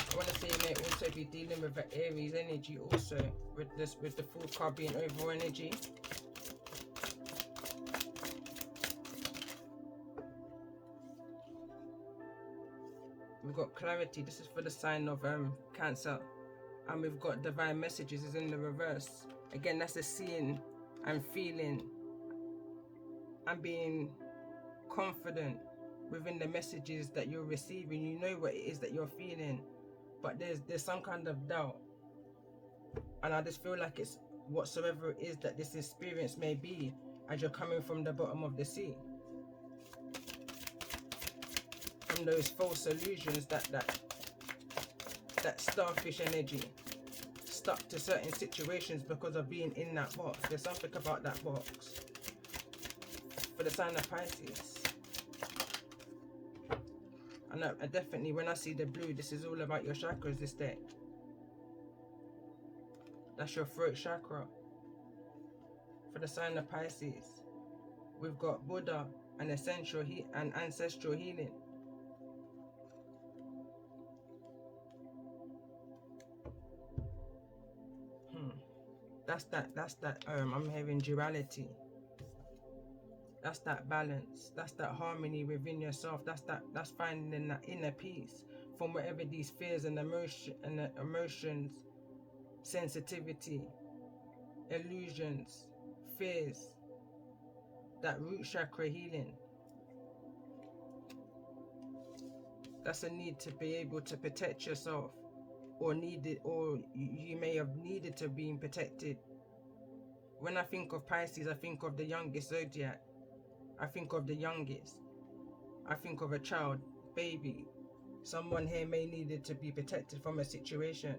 I want to say you may also be dealing with the Aries energy also, with the fourth card being overall energy. We've got clarity. This is for the sign of Cancer. And we've got divine messages is in the reverse. Again, that's the seeing and feeling and being confident within the messages that you're receiving. You know what it is that you're feeling, but there's some kind of doubt. And I just feel like it's whatsoever it is that this experience may be as you're coming from the bottom of the sea. From those false illusions, that starfish energy, stuck to certain situations because of being in that box. There's something about that box. For the sign of Pisces. And I definitely, when I see the blue, this is all about your chakras this day. That's your throat chakra. For the sign of Pisces, we've got Buddha and ancestral healing. That's that I'm hearing duality. That's that balance. That's that harmony within yourself. That's finding that inner peace from whatever these fears and emotions, sensitivity, illusions, fears. That root chakra healing. That's a need to be able to protect yourself, or you may have needed to be protected. When I think of Pisces, I think of the youngest zodiac. I think of the youngest. I think of a child, baby. Someone here may needed to be protected from a situation.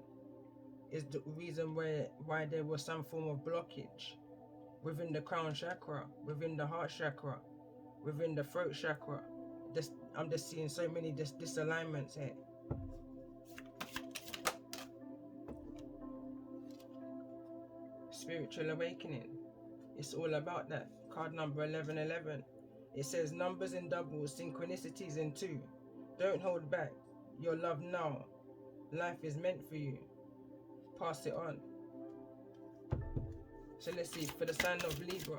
Is the reason why there was some form of blockage within the crown chakra, within the heart chakra, within the throat chakra. I'm just seeing so many disalignments here. Spiritual awakening. It's all about that. Card number 1111. It says numbers in doubles, synchronicities in 2. Don't hold back. Your love now. Life is meant for you. Pass it on. So let's see, for the sign of Libra.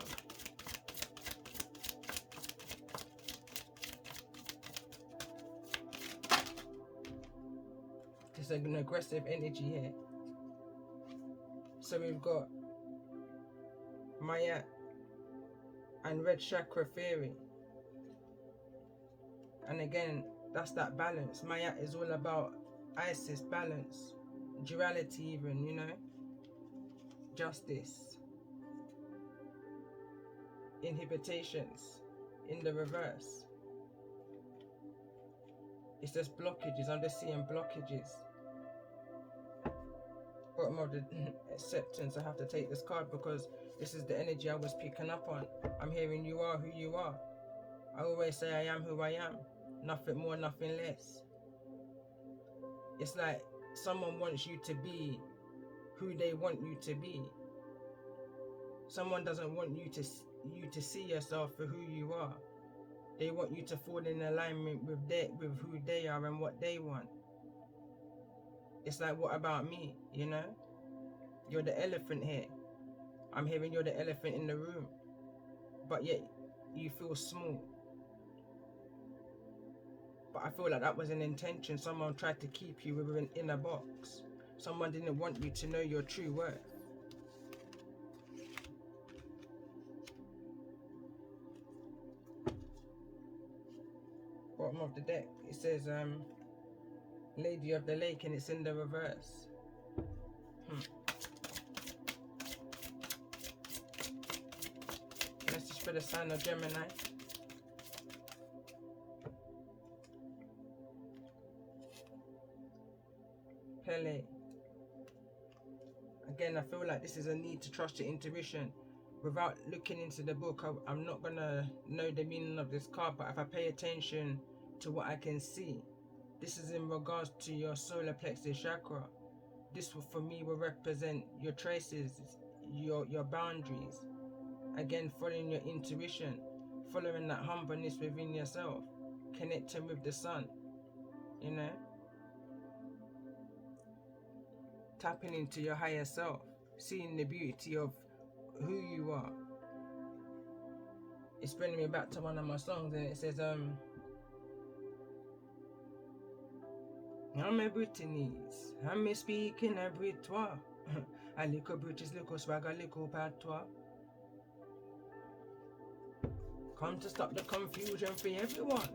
There's an aggressive energy here. So we've got Maya and red chakra theory. And again, that's that balance. Maya is all about Isis, balance, duality even, you know, justice, inhibitations in the reverse. It's just blockages. I'm just seeing blockages. Bottom of the acceptance. I have to take this card because this is the energy I was picking up on. I'm hearing you are who you are. I always say I am who I am. Nothing more, nothing less. It's like someone wants you to be who they want you to be. Someone doesn't want you to see yourself for who you are. They want you to fall in alignment with who they are and what they want. It's like, what about me, you know? You're the elephant here. I'm hearing you're the elephant in the room. But yet, you feel small. But I feel like that was an intention. Someone tried to keep you in a box. Someone didn't want you to know your true worth. Bottom of the deck, it says Lady of the Lake, and it's in the reverse. Message for the sign of Gemini. Pele. Again, I feel like this is a need to trust your intuition. Without looking into the book, I'm not gonna know the meaning of this card, but if I pay attention to what I can see, this is in regards to your solar plexus chakra. This for me will represent your traces, your boundaries. Again, following your intuition, following that humbleness within yourself, connecting with the sun, you know? Tapping into your higher self, seeing the beauty of who you are. It's bringing me back to one of my songs, and it says, I'm a Brittany's. I'm a speaking a Prt1. A little British, little swag, a little Prt1. Come to stop the confusion for everyone.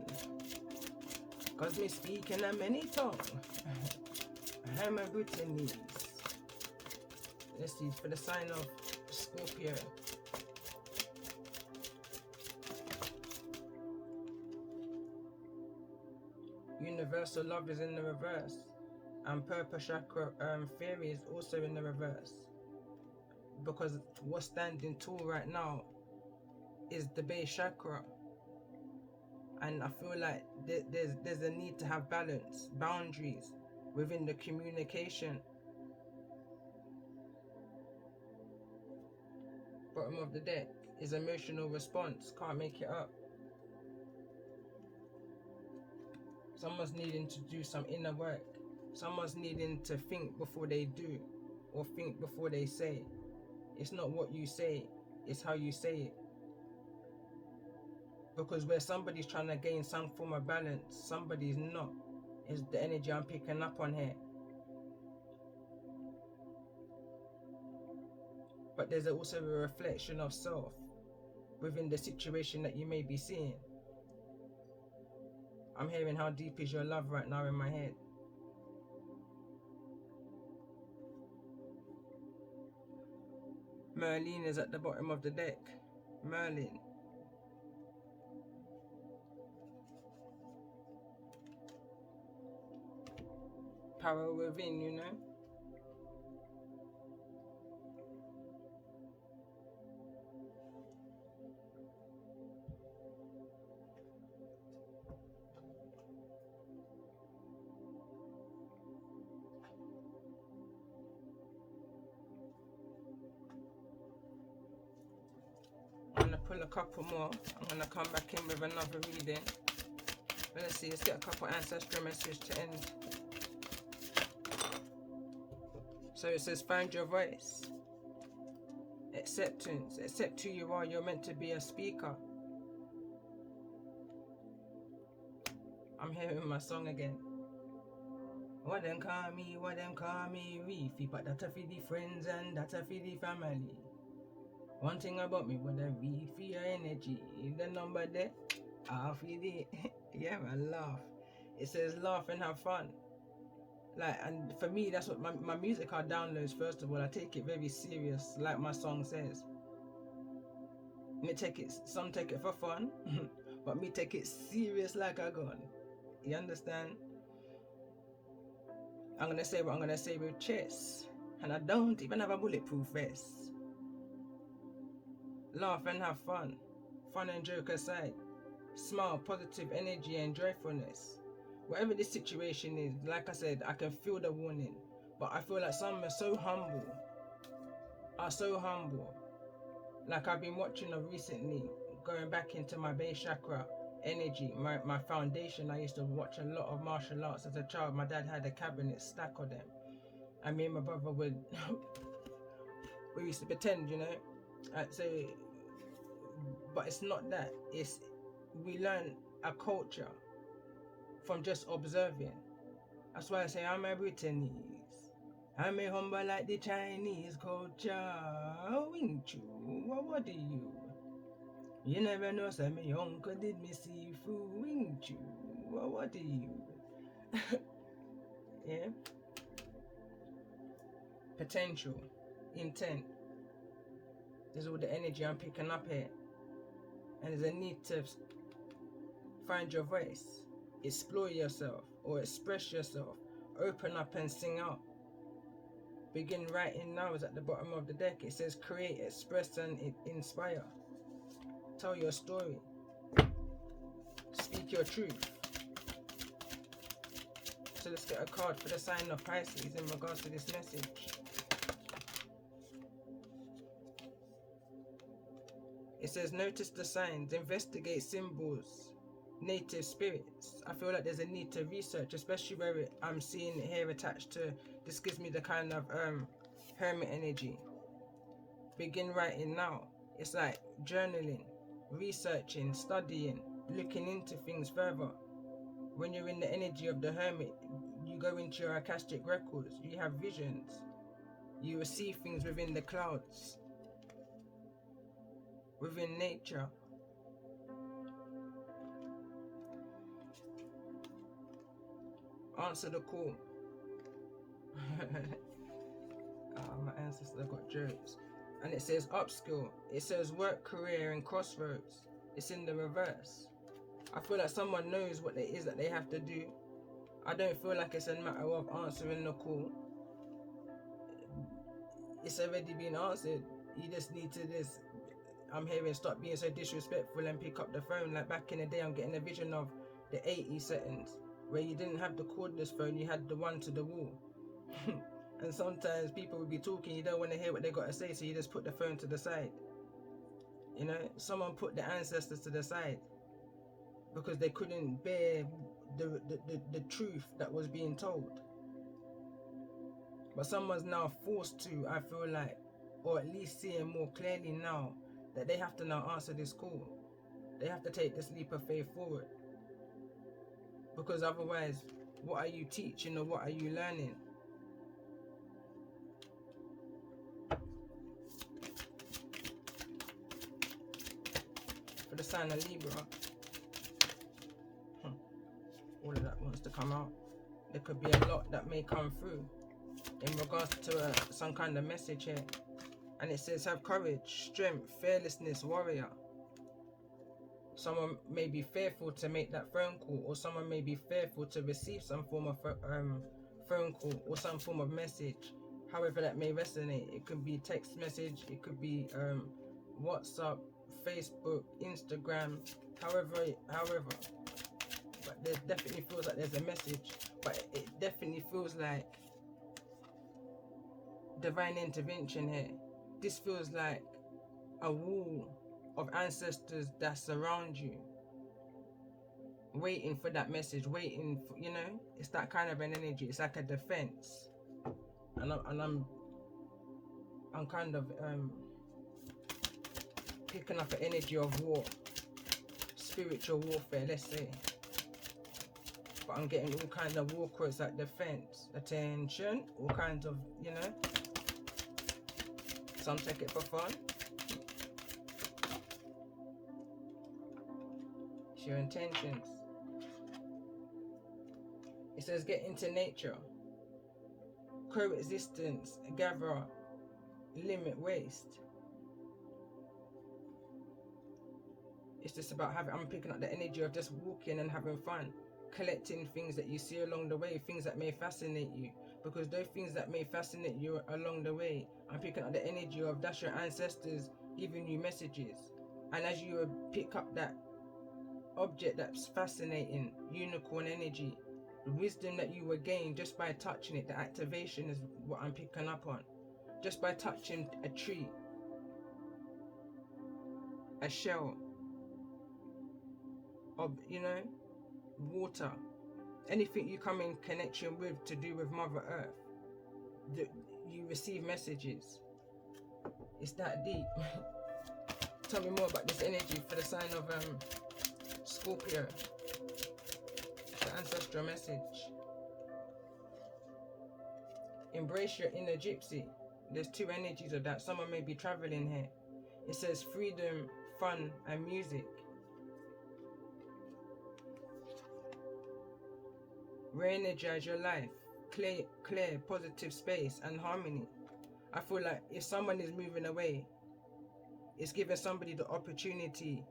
Cause me speaking a many tongue. I'm a Brittany's. Let's see, for the sign of Scorpio. Universal love is in the reverse. And purple chakra theory is also in the reverse. Because what's standing tall right now is the base chakra. And I feel like there's a need to have balance, boundaries within the communication. Bottom of the deck is emotional response. Can't make it up. Someone's needing to do some inner work. Someone's needing to think before they do, or think before they say. It's not what you say, it's how you say it. Because where somebody's trying to gain some form of balance, somebody's not. Is the energy I'm picking up on here. But there's also a reflection of self within the situation that you may be seeing. I'm hearing how deep is your love right now in my head. Merlin is at the bottom of the deck. Merlin. Power within, you know. I'm going to pull a couple more. I'm going to come back in with another reading. But let's see, let's get a couple ancestral messages to end. So it says, find your voice. Acceptance. Accept who you are. You're meant to be a speaker. I'm hearing my song again. What them call me, Reefy, but that's for the friends and that's for the family. One thing about me, when I read for your energy, the number there, I feel it. Yeah, man, laugh. It says laugh and have fun. Like, and for me, that's what my music are downloads. First of all, I take it very serious, like my song says. Some take it for fun, but me take it serious like a gun. You understand? I'm gonna say what I'm gonna say with chest, and I don't even have a bulletproof vest. Laugh and have fun. Fun and joke aside. Smile, positive energy and joyfulness. Whatever this situation is, like I said, I can feel the warning. But I feel like some are so humble. Like I've been watching recently, going back into my base chakra energy, my foundation. I used to watch a lot of martial arts as a child. My dad had a cabinet stack of them. And me and my brother would, we used to pretend, you know. So, but it's not that. It's, we learn a culture from just observing. That's why I say I'm a Brittany's. I'm a humble like the Chinese culture. Wing Chun, what do you? You never know, say my uncle did me see through Wing Chun. What do you? Yeah. Potential, intent. There's all the energy I'm picking up here. And there's a need to find your voice. Explore yourself or express yourself. Open up and sing out. Begin writing now is at the bottom of the deck. It says create, express and inspire. Tell your story. Speak your truth. So let's get a card for the sign of Pisces in regards to this message. It says notice the signs, investigate symbols, native spirits. I feel like there's a need to research, especially where I'm seeing it here attached to, this gives me the kind of hermit energy. Begin writing now. It's like journaling, researching, studying, looking into things further. When you're in the energy of the hermit, you go into your Akashic records, you have visions, you will see things within the clouds, within nature. Answer the call. My ancestor got jokes. And it says upskill. It says work, career, and crossroads. It's in the reverse. I feel like someone knows what it is that they have to do. I don't feel like it's a matter of answering the call. It's already been answered. You just need to I'm hearing stop being so disrespectful and pick up the phone. Like back in the day, I'm getting a vision of the 80s settings where you didn't have the cordless phone, you had the one to the wall. And sometimes people would be talking, you don't want to hear what they got to say, so you just put the phone to the side. You know, someone put the ancestors to the side because they couldn't bear the truth that was being told. But someone's now forced to, I feel like, or at least seeing more clearly now, that they have to now answer this call. They have to take this leap of faith forward. Because otherwise, what are you teaching or what are you learning? For the sign of Libra, all of that wants to come out. There could be a lot that may come through in regards to some kind of message here. And it says have courage, strength, fearlessness, warrior. Someone may be fearful to make that phone call, or someone may be fearful to receive some form of phone call or some form of message, however that may resonate. It could be text message, it could be WhatsApp, Facebook, Instagram, however. But there definitely feels like there's a message, but it definitely feels like divine intervention here. This feels like a wall of ancestors that surround you, waiting for that message, waiting for, you know, it's that kind of an energy. It's like a defense, and I'm kind of picking up an energy of war, spiritual warfare, let's say. But I'm getting all kinds of war quotes like defense, attention, all kinds of, you know. Some take it for fun. It's your intentions. It says get into nature. Coexistence, gather, limit waste. It's just about having, I'm picking up the energy of just walking and having fun. Collecting things that you see along the way, things that may fascinate you. Because those things that may fascinate you along the way, I'm picking up the energy of that's your ancestors giving you messages. And as you pick up that object that's fascinating, unicorn energy, the wisdom that you will gain just by touching it, the activation is what I'm picking up on. Just by touching a tree, a shell, of, you know, water, anything you come in connection with to do with Mother Earth, you receive messages. It's that deep. Tell me more about this energy for the sign of Scorpio. The ancestral message. Embrace your inner gypsy. There's two energies of that. Someone may be traveling here. It says freedom, fun, and music. Re-energize your life. Clear, positive space and harmony. I feel like if someone is moving away, it's giving somebody the opportunity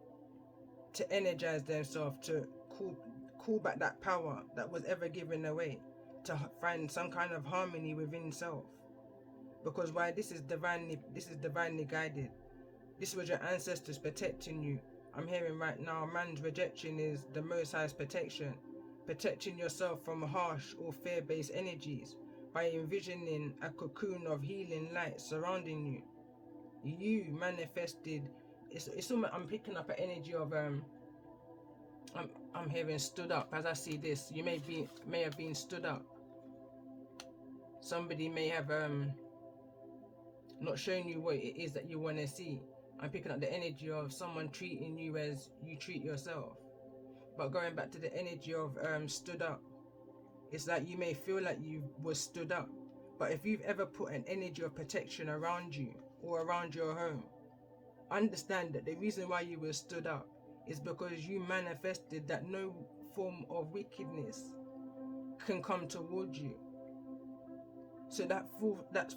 to energize themselves, to call back that power that was ever given away, to find some kind of harmony within self. Because why? This is divinely guided. This was your ancestors protecting you. I'm hearing right now, man's rejection is the Most High's protection. Protecting yourself from harsh or fear-based energies by envisioning a cocoon of healing light surrounding you. You manifested. It's almost, I'm picking up an energy of I'm hearing stood up. As I see this, you may have been stood up. Somebody may have not shown you what it is that you want to see. I'm picking up the energy of someone treating you as you treat yourself. But going back to the energy of stood up, It's like you may feel like you were stood up, but if you've ever put an energy of protection around you or around your home, understand that the reason why you were stood up is because you manifested that no form of wickedness can come towards you. So that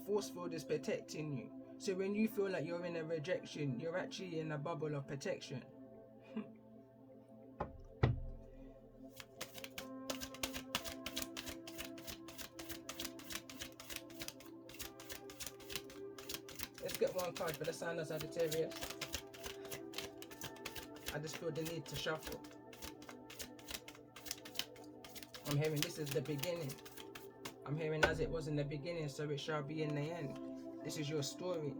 force field is protecting you. So when you feel like you're in a rejection, you're actually in a bubble of protection. Let's get one card for the sign of Sagittarius. I just feel the need to shuffle. I'm hearing this is the beginning. I'm hearing as it was in the beginning, so it shall be in the end. This is your story.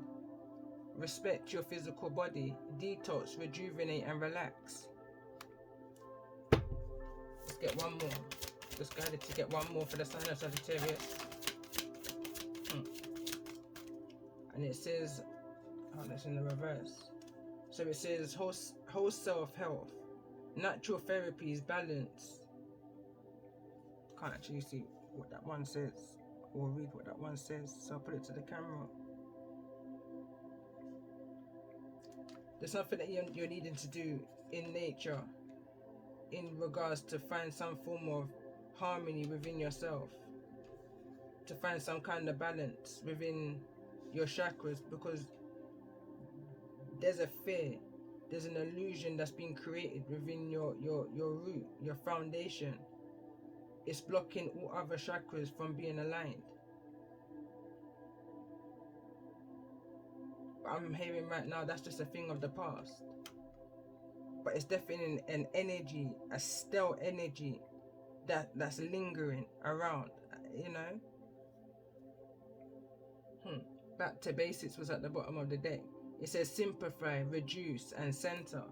Respect your physical body. Detox, rejuvenate, and relax. Let's get one more. Just guided to get one more for the sign of Sagittarius. And it says, oh, that's in the reverse. So it says whole self-health, natural therapies, balance. Can't actually see what that one says or read what that one says, so I'll put it to the camera. There's something that you're needing to do in nature in regards to find some form of harmony within yourself, to find some kind of balance within your chakras, because there's a fear, there's an illusion that's been created within your root, your foundation. It's blocking all other chakras from being aligned. But I'm hearing right now that's just a thing of the past. But it's definitely an energy, a stale energy that's lingering around, you know. Back to basics was at the bottom of the deck. It says simplify, reduce, and center.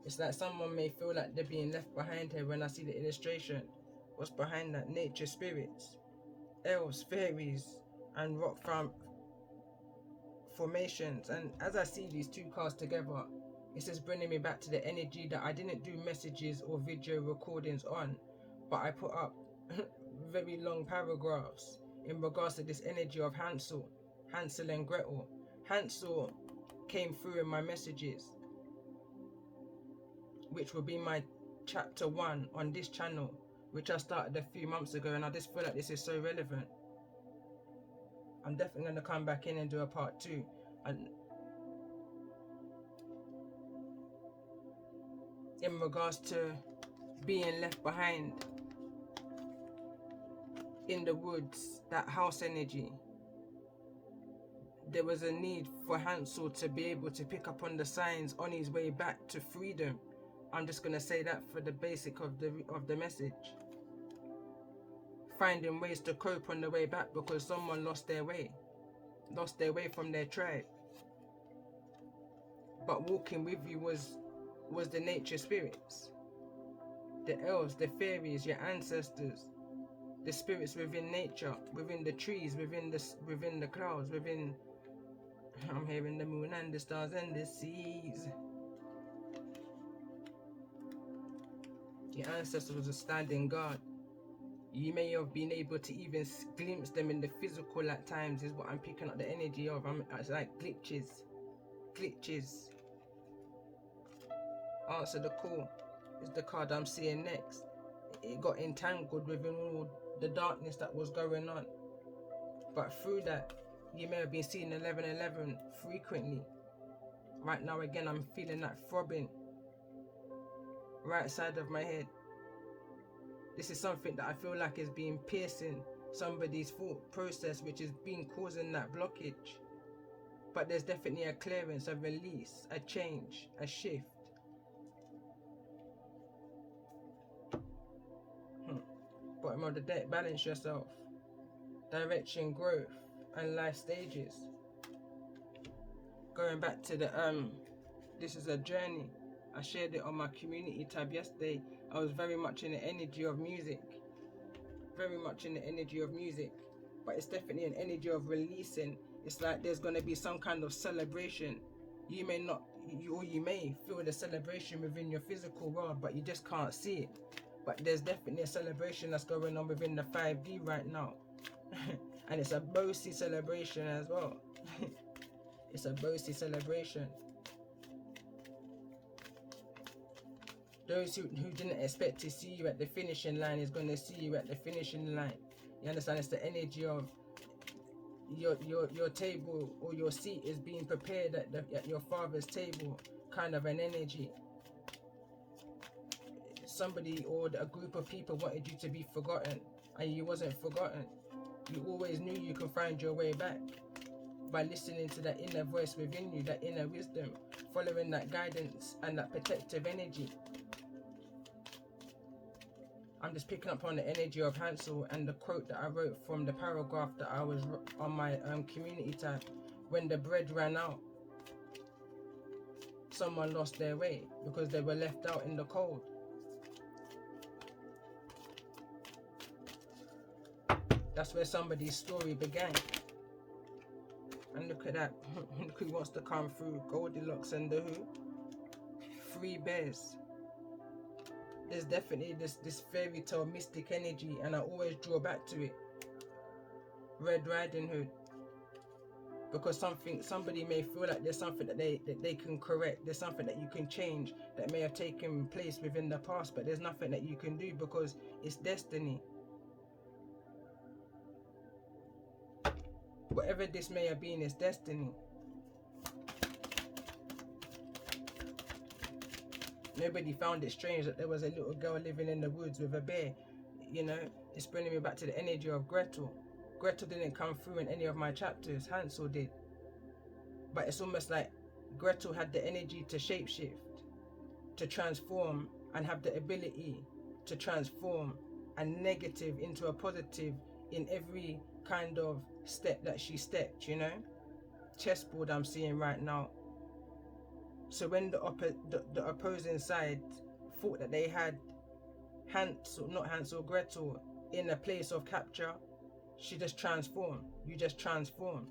It's like someone may feel like they're being left behind here when I see the illustration. What's behind that? Nature spirits, elves, fairies, and rock formations. And as I see these two cards together, it's just bringing me back to the energy that I didn't do messages or video recordings on, but I put up very long paragraphs in regards to this energy of Hansel and Gretel. Hansel came through in my messages, which will be my chapter 1 on this channel, which I started a few months ago, and I just feel like this is so relevant. I'm definitely going to come back in and do a part 2. And in regards to being left behind in the woods, that house energy, there was a need for Hansel to be able to pick up on the signs on his way back to freedom. I'm just going to say that for the basic of the message. Finding ways to cope on the way back because someone lost their way from their tribe. But walking with you was the nature spirits, the elves, the fairies, your ancestors, the spirits within nature, within the trees, within the clouds, within, I'm hearing the moon and the stars and the seas. Your ancestors was a standing guard. You may have been able to even glimpse them in the physical at times, is what I'm picking up the energy of. It's like glitches. Answer the call is the card I'm seeing next. It got entangled within all the darkness that was going on. But through that, you may have been seeing 1111 frequently. Right now, again, I'm feeling that throbbing right side of my head. This is something that I feel like is being piercing somebody's thought process, which is being causing that blockage. But there's definitely a clearance, a release, a change, a shift. Bottom of the deck, balance yourself. Direction, growth, and life stages. Going back to the this is a journey. I shared it on my community tab yesterday. I was very much in the energy of music. But it's definitely an energy of releasing. It's like there's going to be some kind of celebration. You may feel the celebration within your physical world, but you just can't see it. But there's definitely a celebration that's going on within the 5D right now. And it's a boasty celebration as well. It's a boasty celebration. Those who didn't expect to see you at the finishing line is going to see you at the finishing line. You understand? It's the energy of your table or your seat is being prepared at your father's table, kind of an energy. Somebody or a group of people wanted you to be forgotten, and you wasn't forgotten. You always knew you could find your way back by listening to that inner voice within you, that inner wisdom, following that guidance and that protective energy. I'm just picking up on the energy of Hansel and the quote that I wrote from the paragraph that I was on my community tab. When the bread ran out, someone lost their way because they were left out in the cold. That's where somebody's story began. And look at that. Look who wants to come through. Goldilocks and the who? 3 bears. There's definitely this fairy tale mystic energy, and I always draw back to it. Red Riding Hood. Because somebody may feel like there's something that they can correct. There's something that you can change that may have taken place within the past, but there's nothing that you can do because it's destiny. Whatever this may have been, it's destiny. Nobody found it strange that there was a little girl living in the woods with a bear. You know, it's bringing me back to the energy of Gretel. Gretel didn't come through in any of my chapters, Hansel did. But it's almost like Gretel had the energy to shapeshift, to transform, and have the ability to transform a negative into a positive in every kind of step that she stepped, you know? Chessboard I'm seeing right now. So when the opposing side thought that they had Gretel in a place of capture, she just transformed. You just transformed.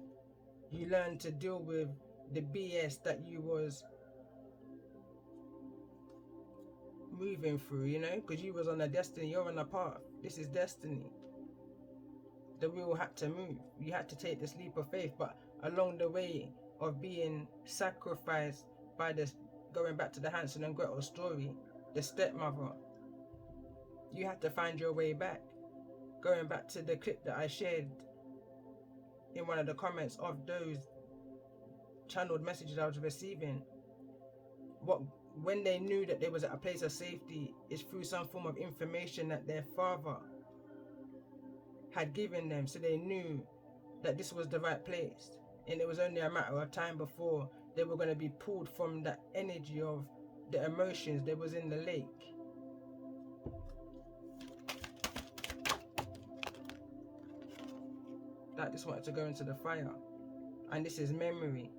You learn to deal with the BS that you was moving through, you know, because you was on a destiny, you're on a path. This is destiny. The wheel had to move. You had to take this leap of faith, but along the way of being sacrificed by this, going back to the Hansel and Gretel story, the stepmother, you had to find your way back. Going back to the clip that I shared in one of the comments of those channeled messages I was receiving, when they knew that they was at a place of safety is through some form of information that their father had given them, so they knew that this was the right place, and it was only a matter of time before they were going to be pulled from that energy of the emotions that was in the lake. That just wanted to go into the fire, and this is memory.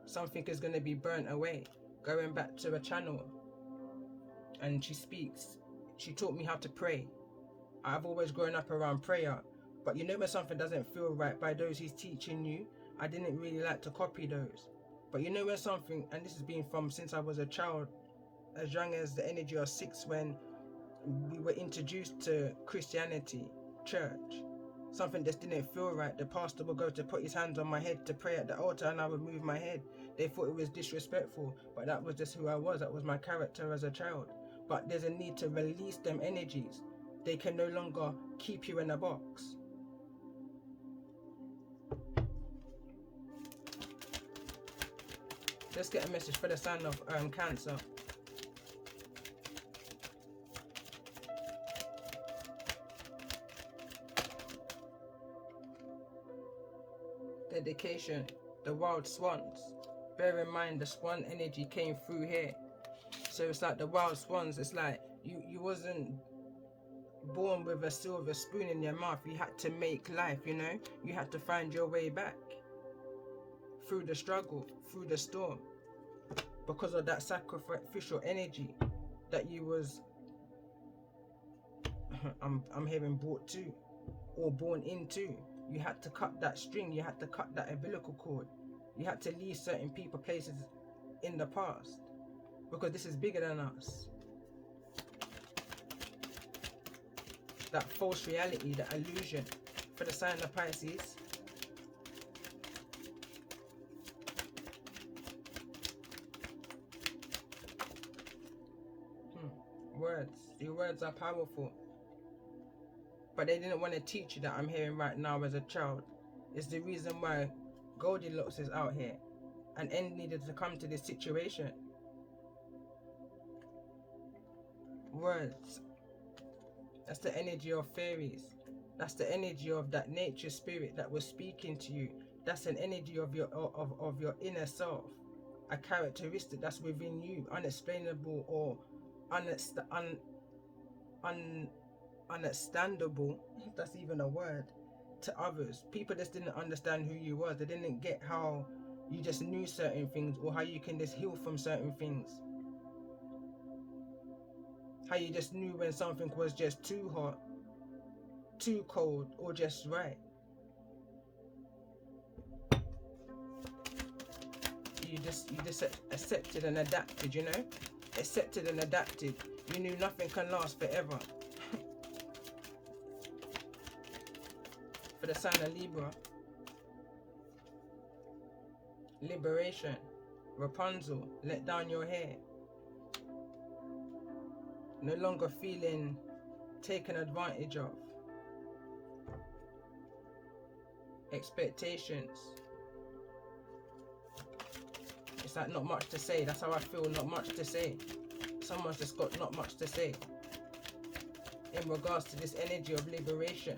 Something is going to be burnt away. Going back to a channel, and she speaks. She taught me how to pray. I've always grown up around prayer, but you know when something doesn't feel right by those he's teaching you, I didn't really like to copy those. But you know when something, and this has been from since I was a child, as young as the energy of 6, when we were introduced to Christianity, church, something just didn't feel right. The pastor would go to put his hands on my head to pray at the altar, and I would move my head. They thought it was disrespectful, but that was just who I was. That was my character as a child. But there's a need to release them energies. They can no longer keep you in a box. Let's get a message for the sign of Cancer. Dedication, the wild swans. Bear in mind the swan energy came through here. So it's like the wild swans, it's like you wasn't born with a silver spoon in your mouth. You had to make life, you know? You had to find your way back. Through the struggle, through the storm. Because of that sacrificial energy that you was, I'm hearing brought to, or born into. You had to cut that string, you had to cut that umbilical cord. You had to leave certain people, places in the past. Because this is bigger than us. that false reality, that illusion. For the sign of Pisces. Words. Your words are powerful. But they didn't want to teach you that I'm hearing right now as a child. It's the reason why Goldilocks is out here. And end needed to come to this situation. Words. That's the energy of fairies. That's the energy of that nature spirit that was speaking to you. That's an energy of your inner self. A characteristic that's within you, unexplainable or understandable, if that's even a word, to others. People just didn't understand who you were. They didn't get how you just knew certain things, or how you can just heal from certain things. How you just knew when something was just too hot, too cold, or just right. You just accepted and adapted, you know? Accepted and adapted. You knew nothing can last forever. For the sign of Libra. Liberation. Rapunzel. Let down your hair. No longer feeling taken advantage of. Expectations. It's like not much to say. That's how I feel, not much to say. Someone's just got not much to say. In regards to this energy of liberation.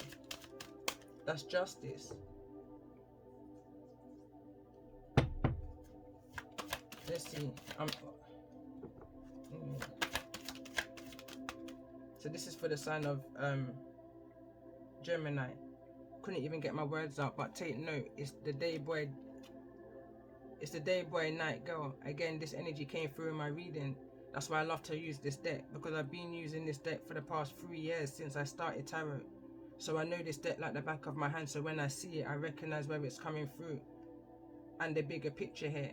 That's justice. Let's see. So this is for the sign of Gemini. Couldn't even get my words out, but take note. It's the day boy. It's the day boy, night girl. Again, this energy came through in my reading. That's why I love to use this deck, because I've been using this deck for the past 3 years since I started tarot. So I know this deck like the back of my hand. So when I see it, I recognize where it's coming through and the bigger picture here.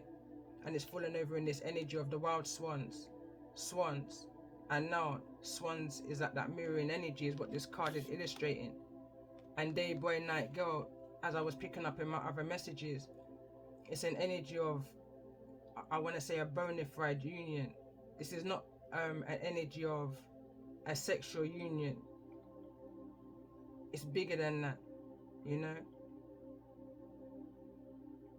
And it's falling over in this energy of the wild swans. Swans. And now swans is like that mirroring energy is what this card is illustrating. And day boy, night girl, as I was picking up in my other messages, it's an energy of, I want to say, a bona fide union. This is not an energy of a sexual union. It's bigger than that, you know.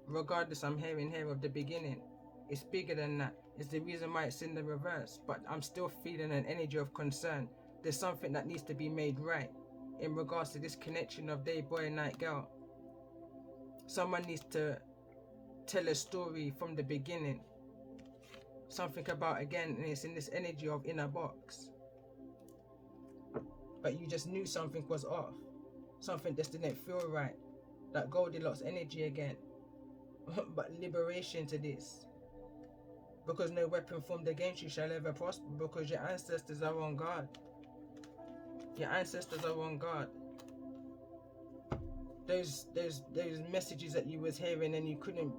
Regardless, I'm hearing here of the beginning. It's bigger than that. It's the reason why it's in the reverse. But I'm still feeling an energy of concern. There's something that needs to be made right in regards to this connection of day boy and night girl. Someone needs to tell a story from the beginning. Something about, again, and it's in this energy of inner box. But you just knew something was off. Something just didn't feel right. That Goldilocks energy again. But liberation to this. Because no weapon formed against you shall ever prosper, because your ancestors are on guard. Your ancestors are on guard. Those messages that you was hearing and you couldn't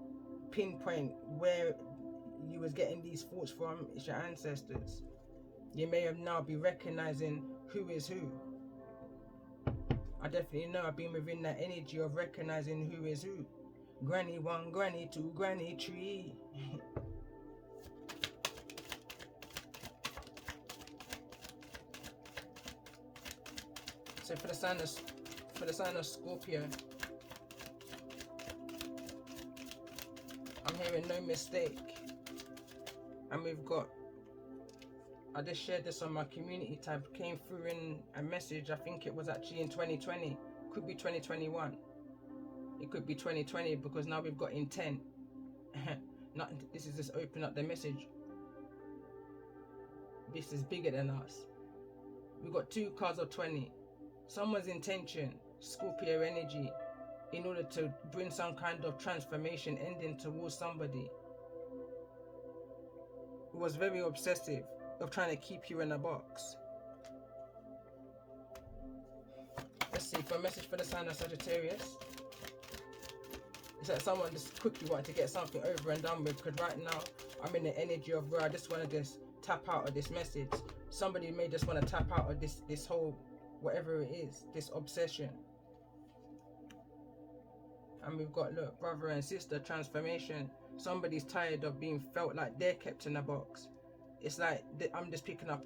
pinpoint where you was getting these thoughts from, it's your ancestors. You may have now be recognizing who is who. I definitely know I've been within that energy of recognizing who is who. Granny 1, Granny 2, Granny 3. So for the sign of Scorpio, I'm hearing no mistake. And we've got, I just shared this on my community tab, came through in a message, I think it was actually in 2020, could be 2021. It could be 2020 because now we've got intent. This is just open up the message. This is bigger than us. We've got 2 cards of 20. Someone's intention, Scorpio energy, in order to bring some kind of transformation ending towards somebody, was very obsessive of trying to keep you in a box. Let's see, for a message for the sign of Sagittarius. It's like someone just quickly wanted to get something over and done with, because right now I'm in the energy of where I just want to just tap out of this message. Somebody may just want to tap out of this whole whatever it is, this obsession. And we've got, look, brother and sister transformation. Somebody's tired of being felt like they're kept in a box. It's like I'm just picking up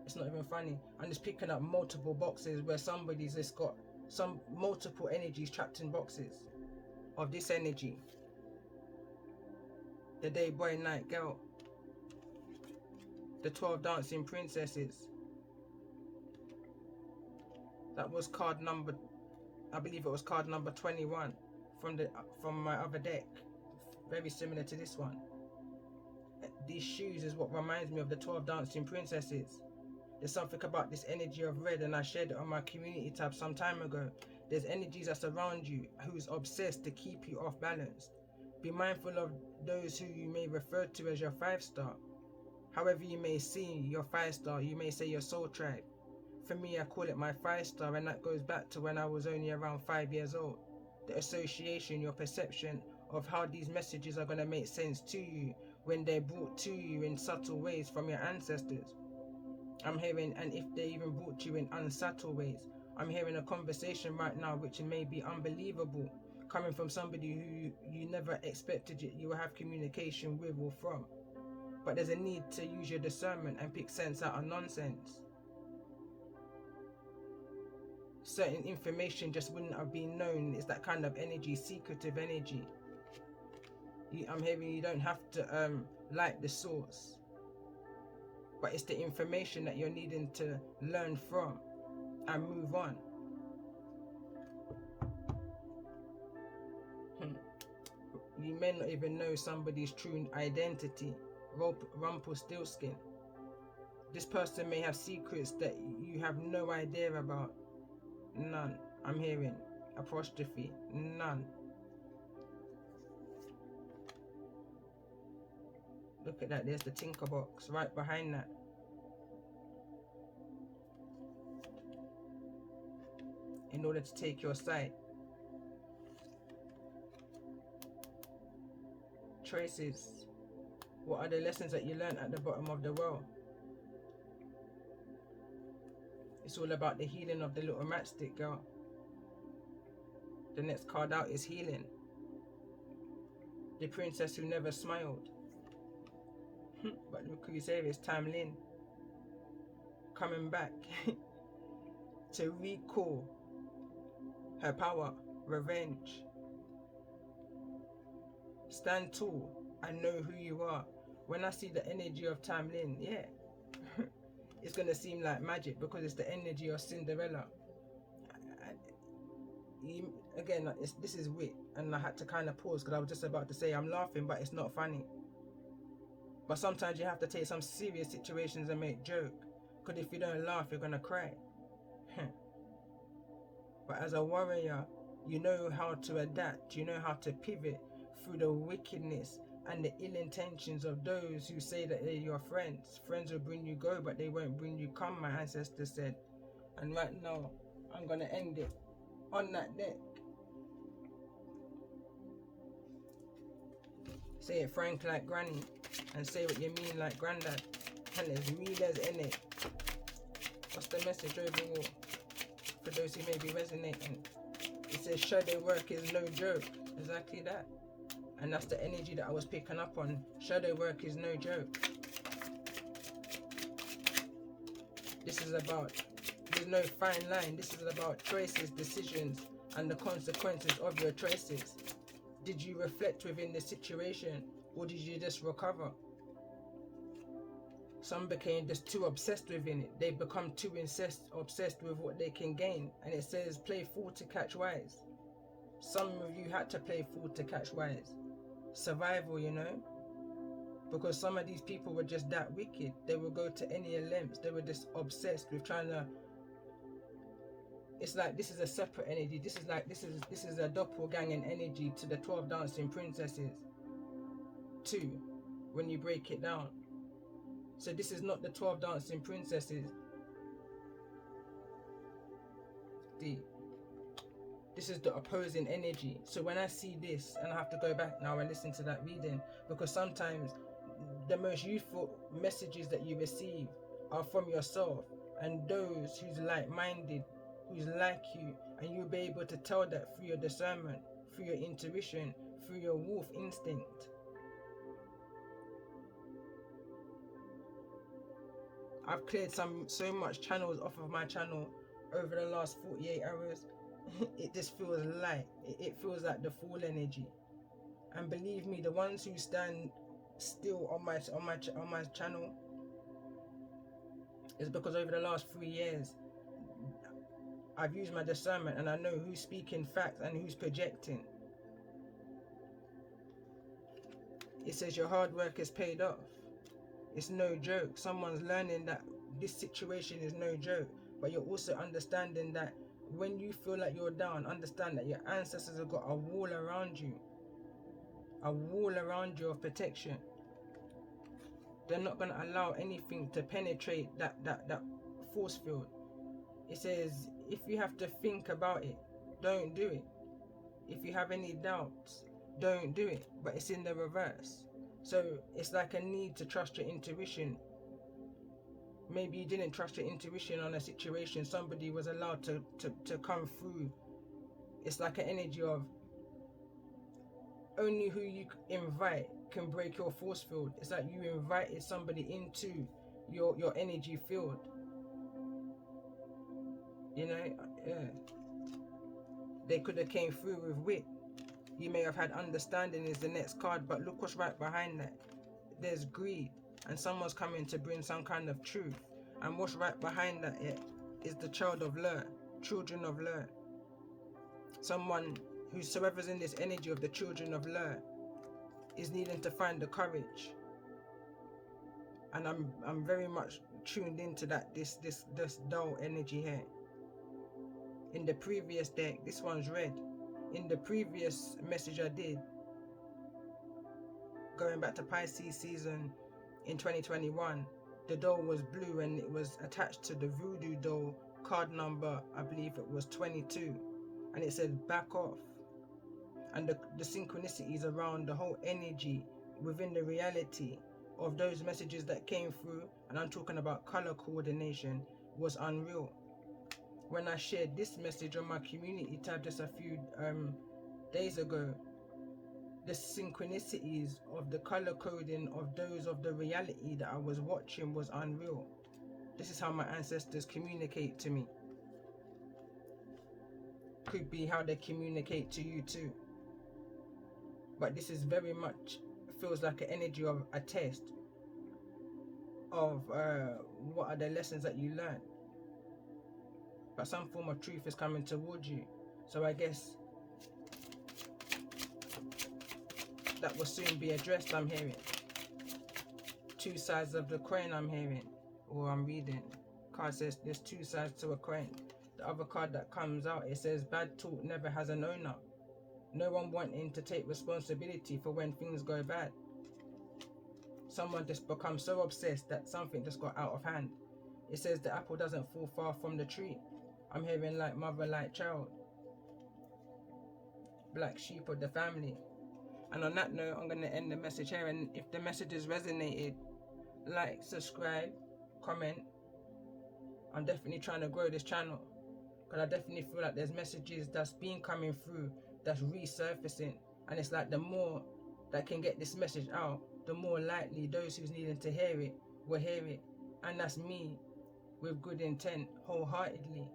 it's not even funny, I'm just picking up multiple boxes where somebody's just got some multiple energies trapped in boxes of this energy. The day boy, night girl, the 12 dancing princesses. That was card number, I believe it was card number 21 from my other deck. Very similar to this one. These shoes is what reminds me of the 12 dancing princesses. There's something about this energy of red, and I shared it on my community tab some time ago. There's energies that surround you who's obsessed to keep you off balance. Be mindful of those who you may refer to as your 5-star. However you may see your 5-star, you may say your soul tribe. For me, I call it my 5-star, and that goes back to when I was only around 5 years old. The association, your perception of how these messages are going to make sense to you when they're brought to you in subtle ways from your ancestors. I'm hearing, and if they even brought you in unsubtle ways, I'm hearing a conversation right now which may be unbelievable, coming from somebody who you never expected you will have communication with or from. But there's a need to use your discernment and pick sense out of nonsense. Certain information just wouldn't have been known. It's that kind of energy, secretive energy. I'm hearing you don't have to like the source, but it's the information that you're needing to learn from and move on. You may not even know somebody's true identity. Rumpelstiltskin. This person may have secrets that you have no idea about. None. I'm hearing apostrophe. None. Look at that. There's the tinker box right behind that. In order to take your side. Traces. What are the lessons that you learned at the bottom of the well? It's all about the healing of the little matchstick girl. The next card out is healing. The princess who never smiled. But look who's here, it's Tamlin. Coming back to recall her power, revenge. Stand tall and know who you are. When I see the energy of Tamlin, yeah, it's going to seem like magic because it's the energy of Cinderella. Again, this is wit, and I had to kind of pause because I was just about to say I'm laughing, but it's not funny. But sometimes you have to take some serious situations and make joke, because if you don't laugh, you're going to cry. But as a warrior, you know how to adapt, you know how to pivot through the wickedness and the ill intentions of those who say that they're your friends. Friends will bring you go, but they won't bring you come, my ancestors said. And right now, I'm going to end it on that deck. Say it frank like granny, and say what you mean like granddad. And as real as in it. What's the message overall? For those who may be resonating. It says shadow work is no joke. Exactly that. And that's the energy that I was picking up on. Shadow work is no joke. This is about, there's no fine line. This is about choices, decisions, and the consequences of your choices. Did you reflect within the situation, or did you just recover? Some became just too obsessed within it. They become too obsessed with what they can gain. And it says play fool to catch wise. Some of you had to play fool to catch wise. Survival, you know, because some of these people were just that wicked. They would go to any lengths. They were just obsessed with trying to. It's like this is a separate energy. This is a doppelganger energy to the 12 dancing princesses. 2, when you break it down. So this is not the 12 dancing princesses. This is the opposing energy. So when I see this, and I have to go back now and listen to that reading, because sometimes the most useful messages that you receive are from yourself, and those who's like-minded, who's like you, and you'll be able to tell that through your discernment, through your intuition, through your wolf instinct. I've cleared so much channels off of my channel over the last 48 hours. It just feels light. It feels like the full energy. And believe me, the ones who stand still on my channel is because over the last 3 years I've used my discernment and I know who's speaking facts and who's projecting. It says your hard work is paid off. It's no joke. Someone's learning that this situation is no joke, but you're also understanding that when you feel like you're down, understand that your ancestors have got a wall around you. A wall around you of protection. They're not going to allow anything to penetrate that force field. It says if you have to think about it, don't do it. If you have any doubts, don't do it. But it's in the reverse. So it's like a need to trust your intuition. Maybe you didn't trust your intuition on a situation. Somebody was allowed to come through. It's like an energy of only who you invite can break your force field. It's like you invited somebody into your energy field. You know, yeah. They could have came through with wit. You may have had understanding is the next card, but look what's right behind that. There's greed, and someone's coming to bring some kind of truth. And what's right behind that is the child of Lur, children of Lur. Someone whosoever's in this energy of the children of Lur is needing to find the courage. And I'm very much tuned into that this dull energy here. In the previous deck, this one's red. In the previous message I did, going back to Pisces season in 2021, the doll was blue and it was attached to the voodoo doll card number, I believe it was 22, and it said back off. And the synchronicities around the whole energy within the reality of those messages that came through, and I'm talking about color coordination, was unreal. When I shared this message on my community tab just a few days ago, the synchronicities of the color coding of those of the reality that I was watching was unreal. This is how my ancestors communicate to me. Could be how they communicate to you too. But this is very much, feels like an energy of a test of what are the lessons that you learn. But some form of truth is coming towards you. So I guess that will soon be addressed, I'm hearing. Two sides of the coin I'm hearing, or I'm reading. Card says there's two sides to a coin. The other card that comes out, it says bad talk never has an owner. No one wanting to take responsibility for when things go bad. Someone just becomes so obsessed that something just got out of hand. It says the apple doesn't fall far from the tree. I'm hearing like mother, like child. Black sheep of the family. And on that note, I'm going to end the message here. And if the message has resonated, like, subscribe, comment. I'm definitely trying to grow this channel, because I definitely feel like there's messages that's been coming through that's resurfacing. And it's like the more that can get this message out, the more likely those who's needing to hear it will hear it. And that's me with good intent, wholeheartedly.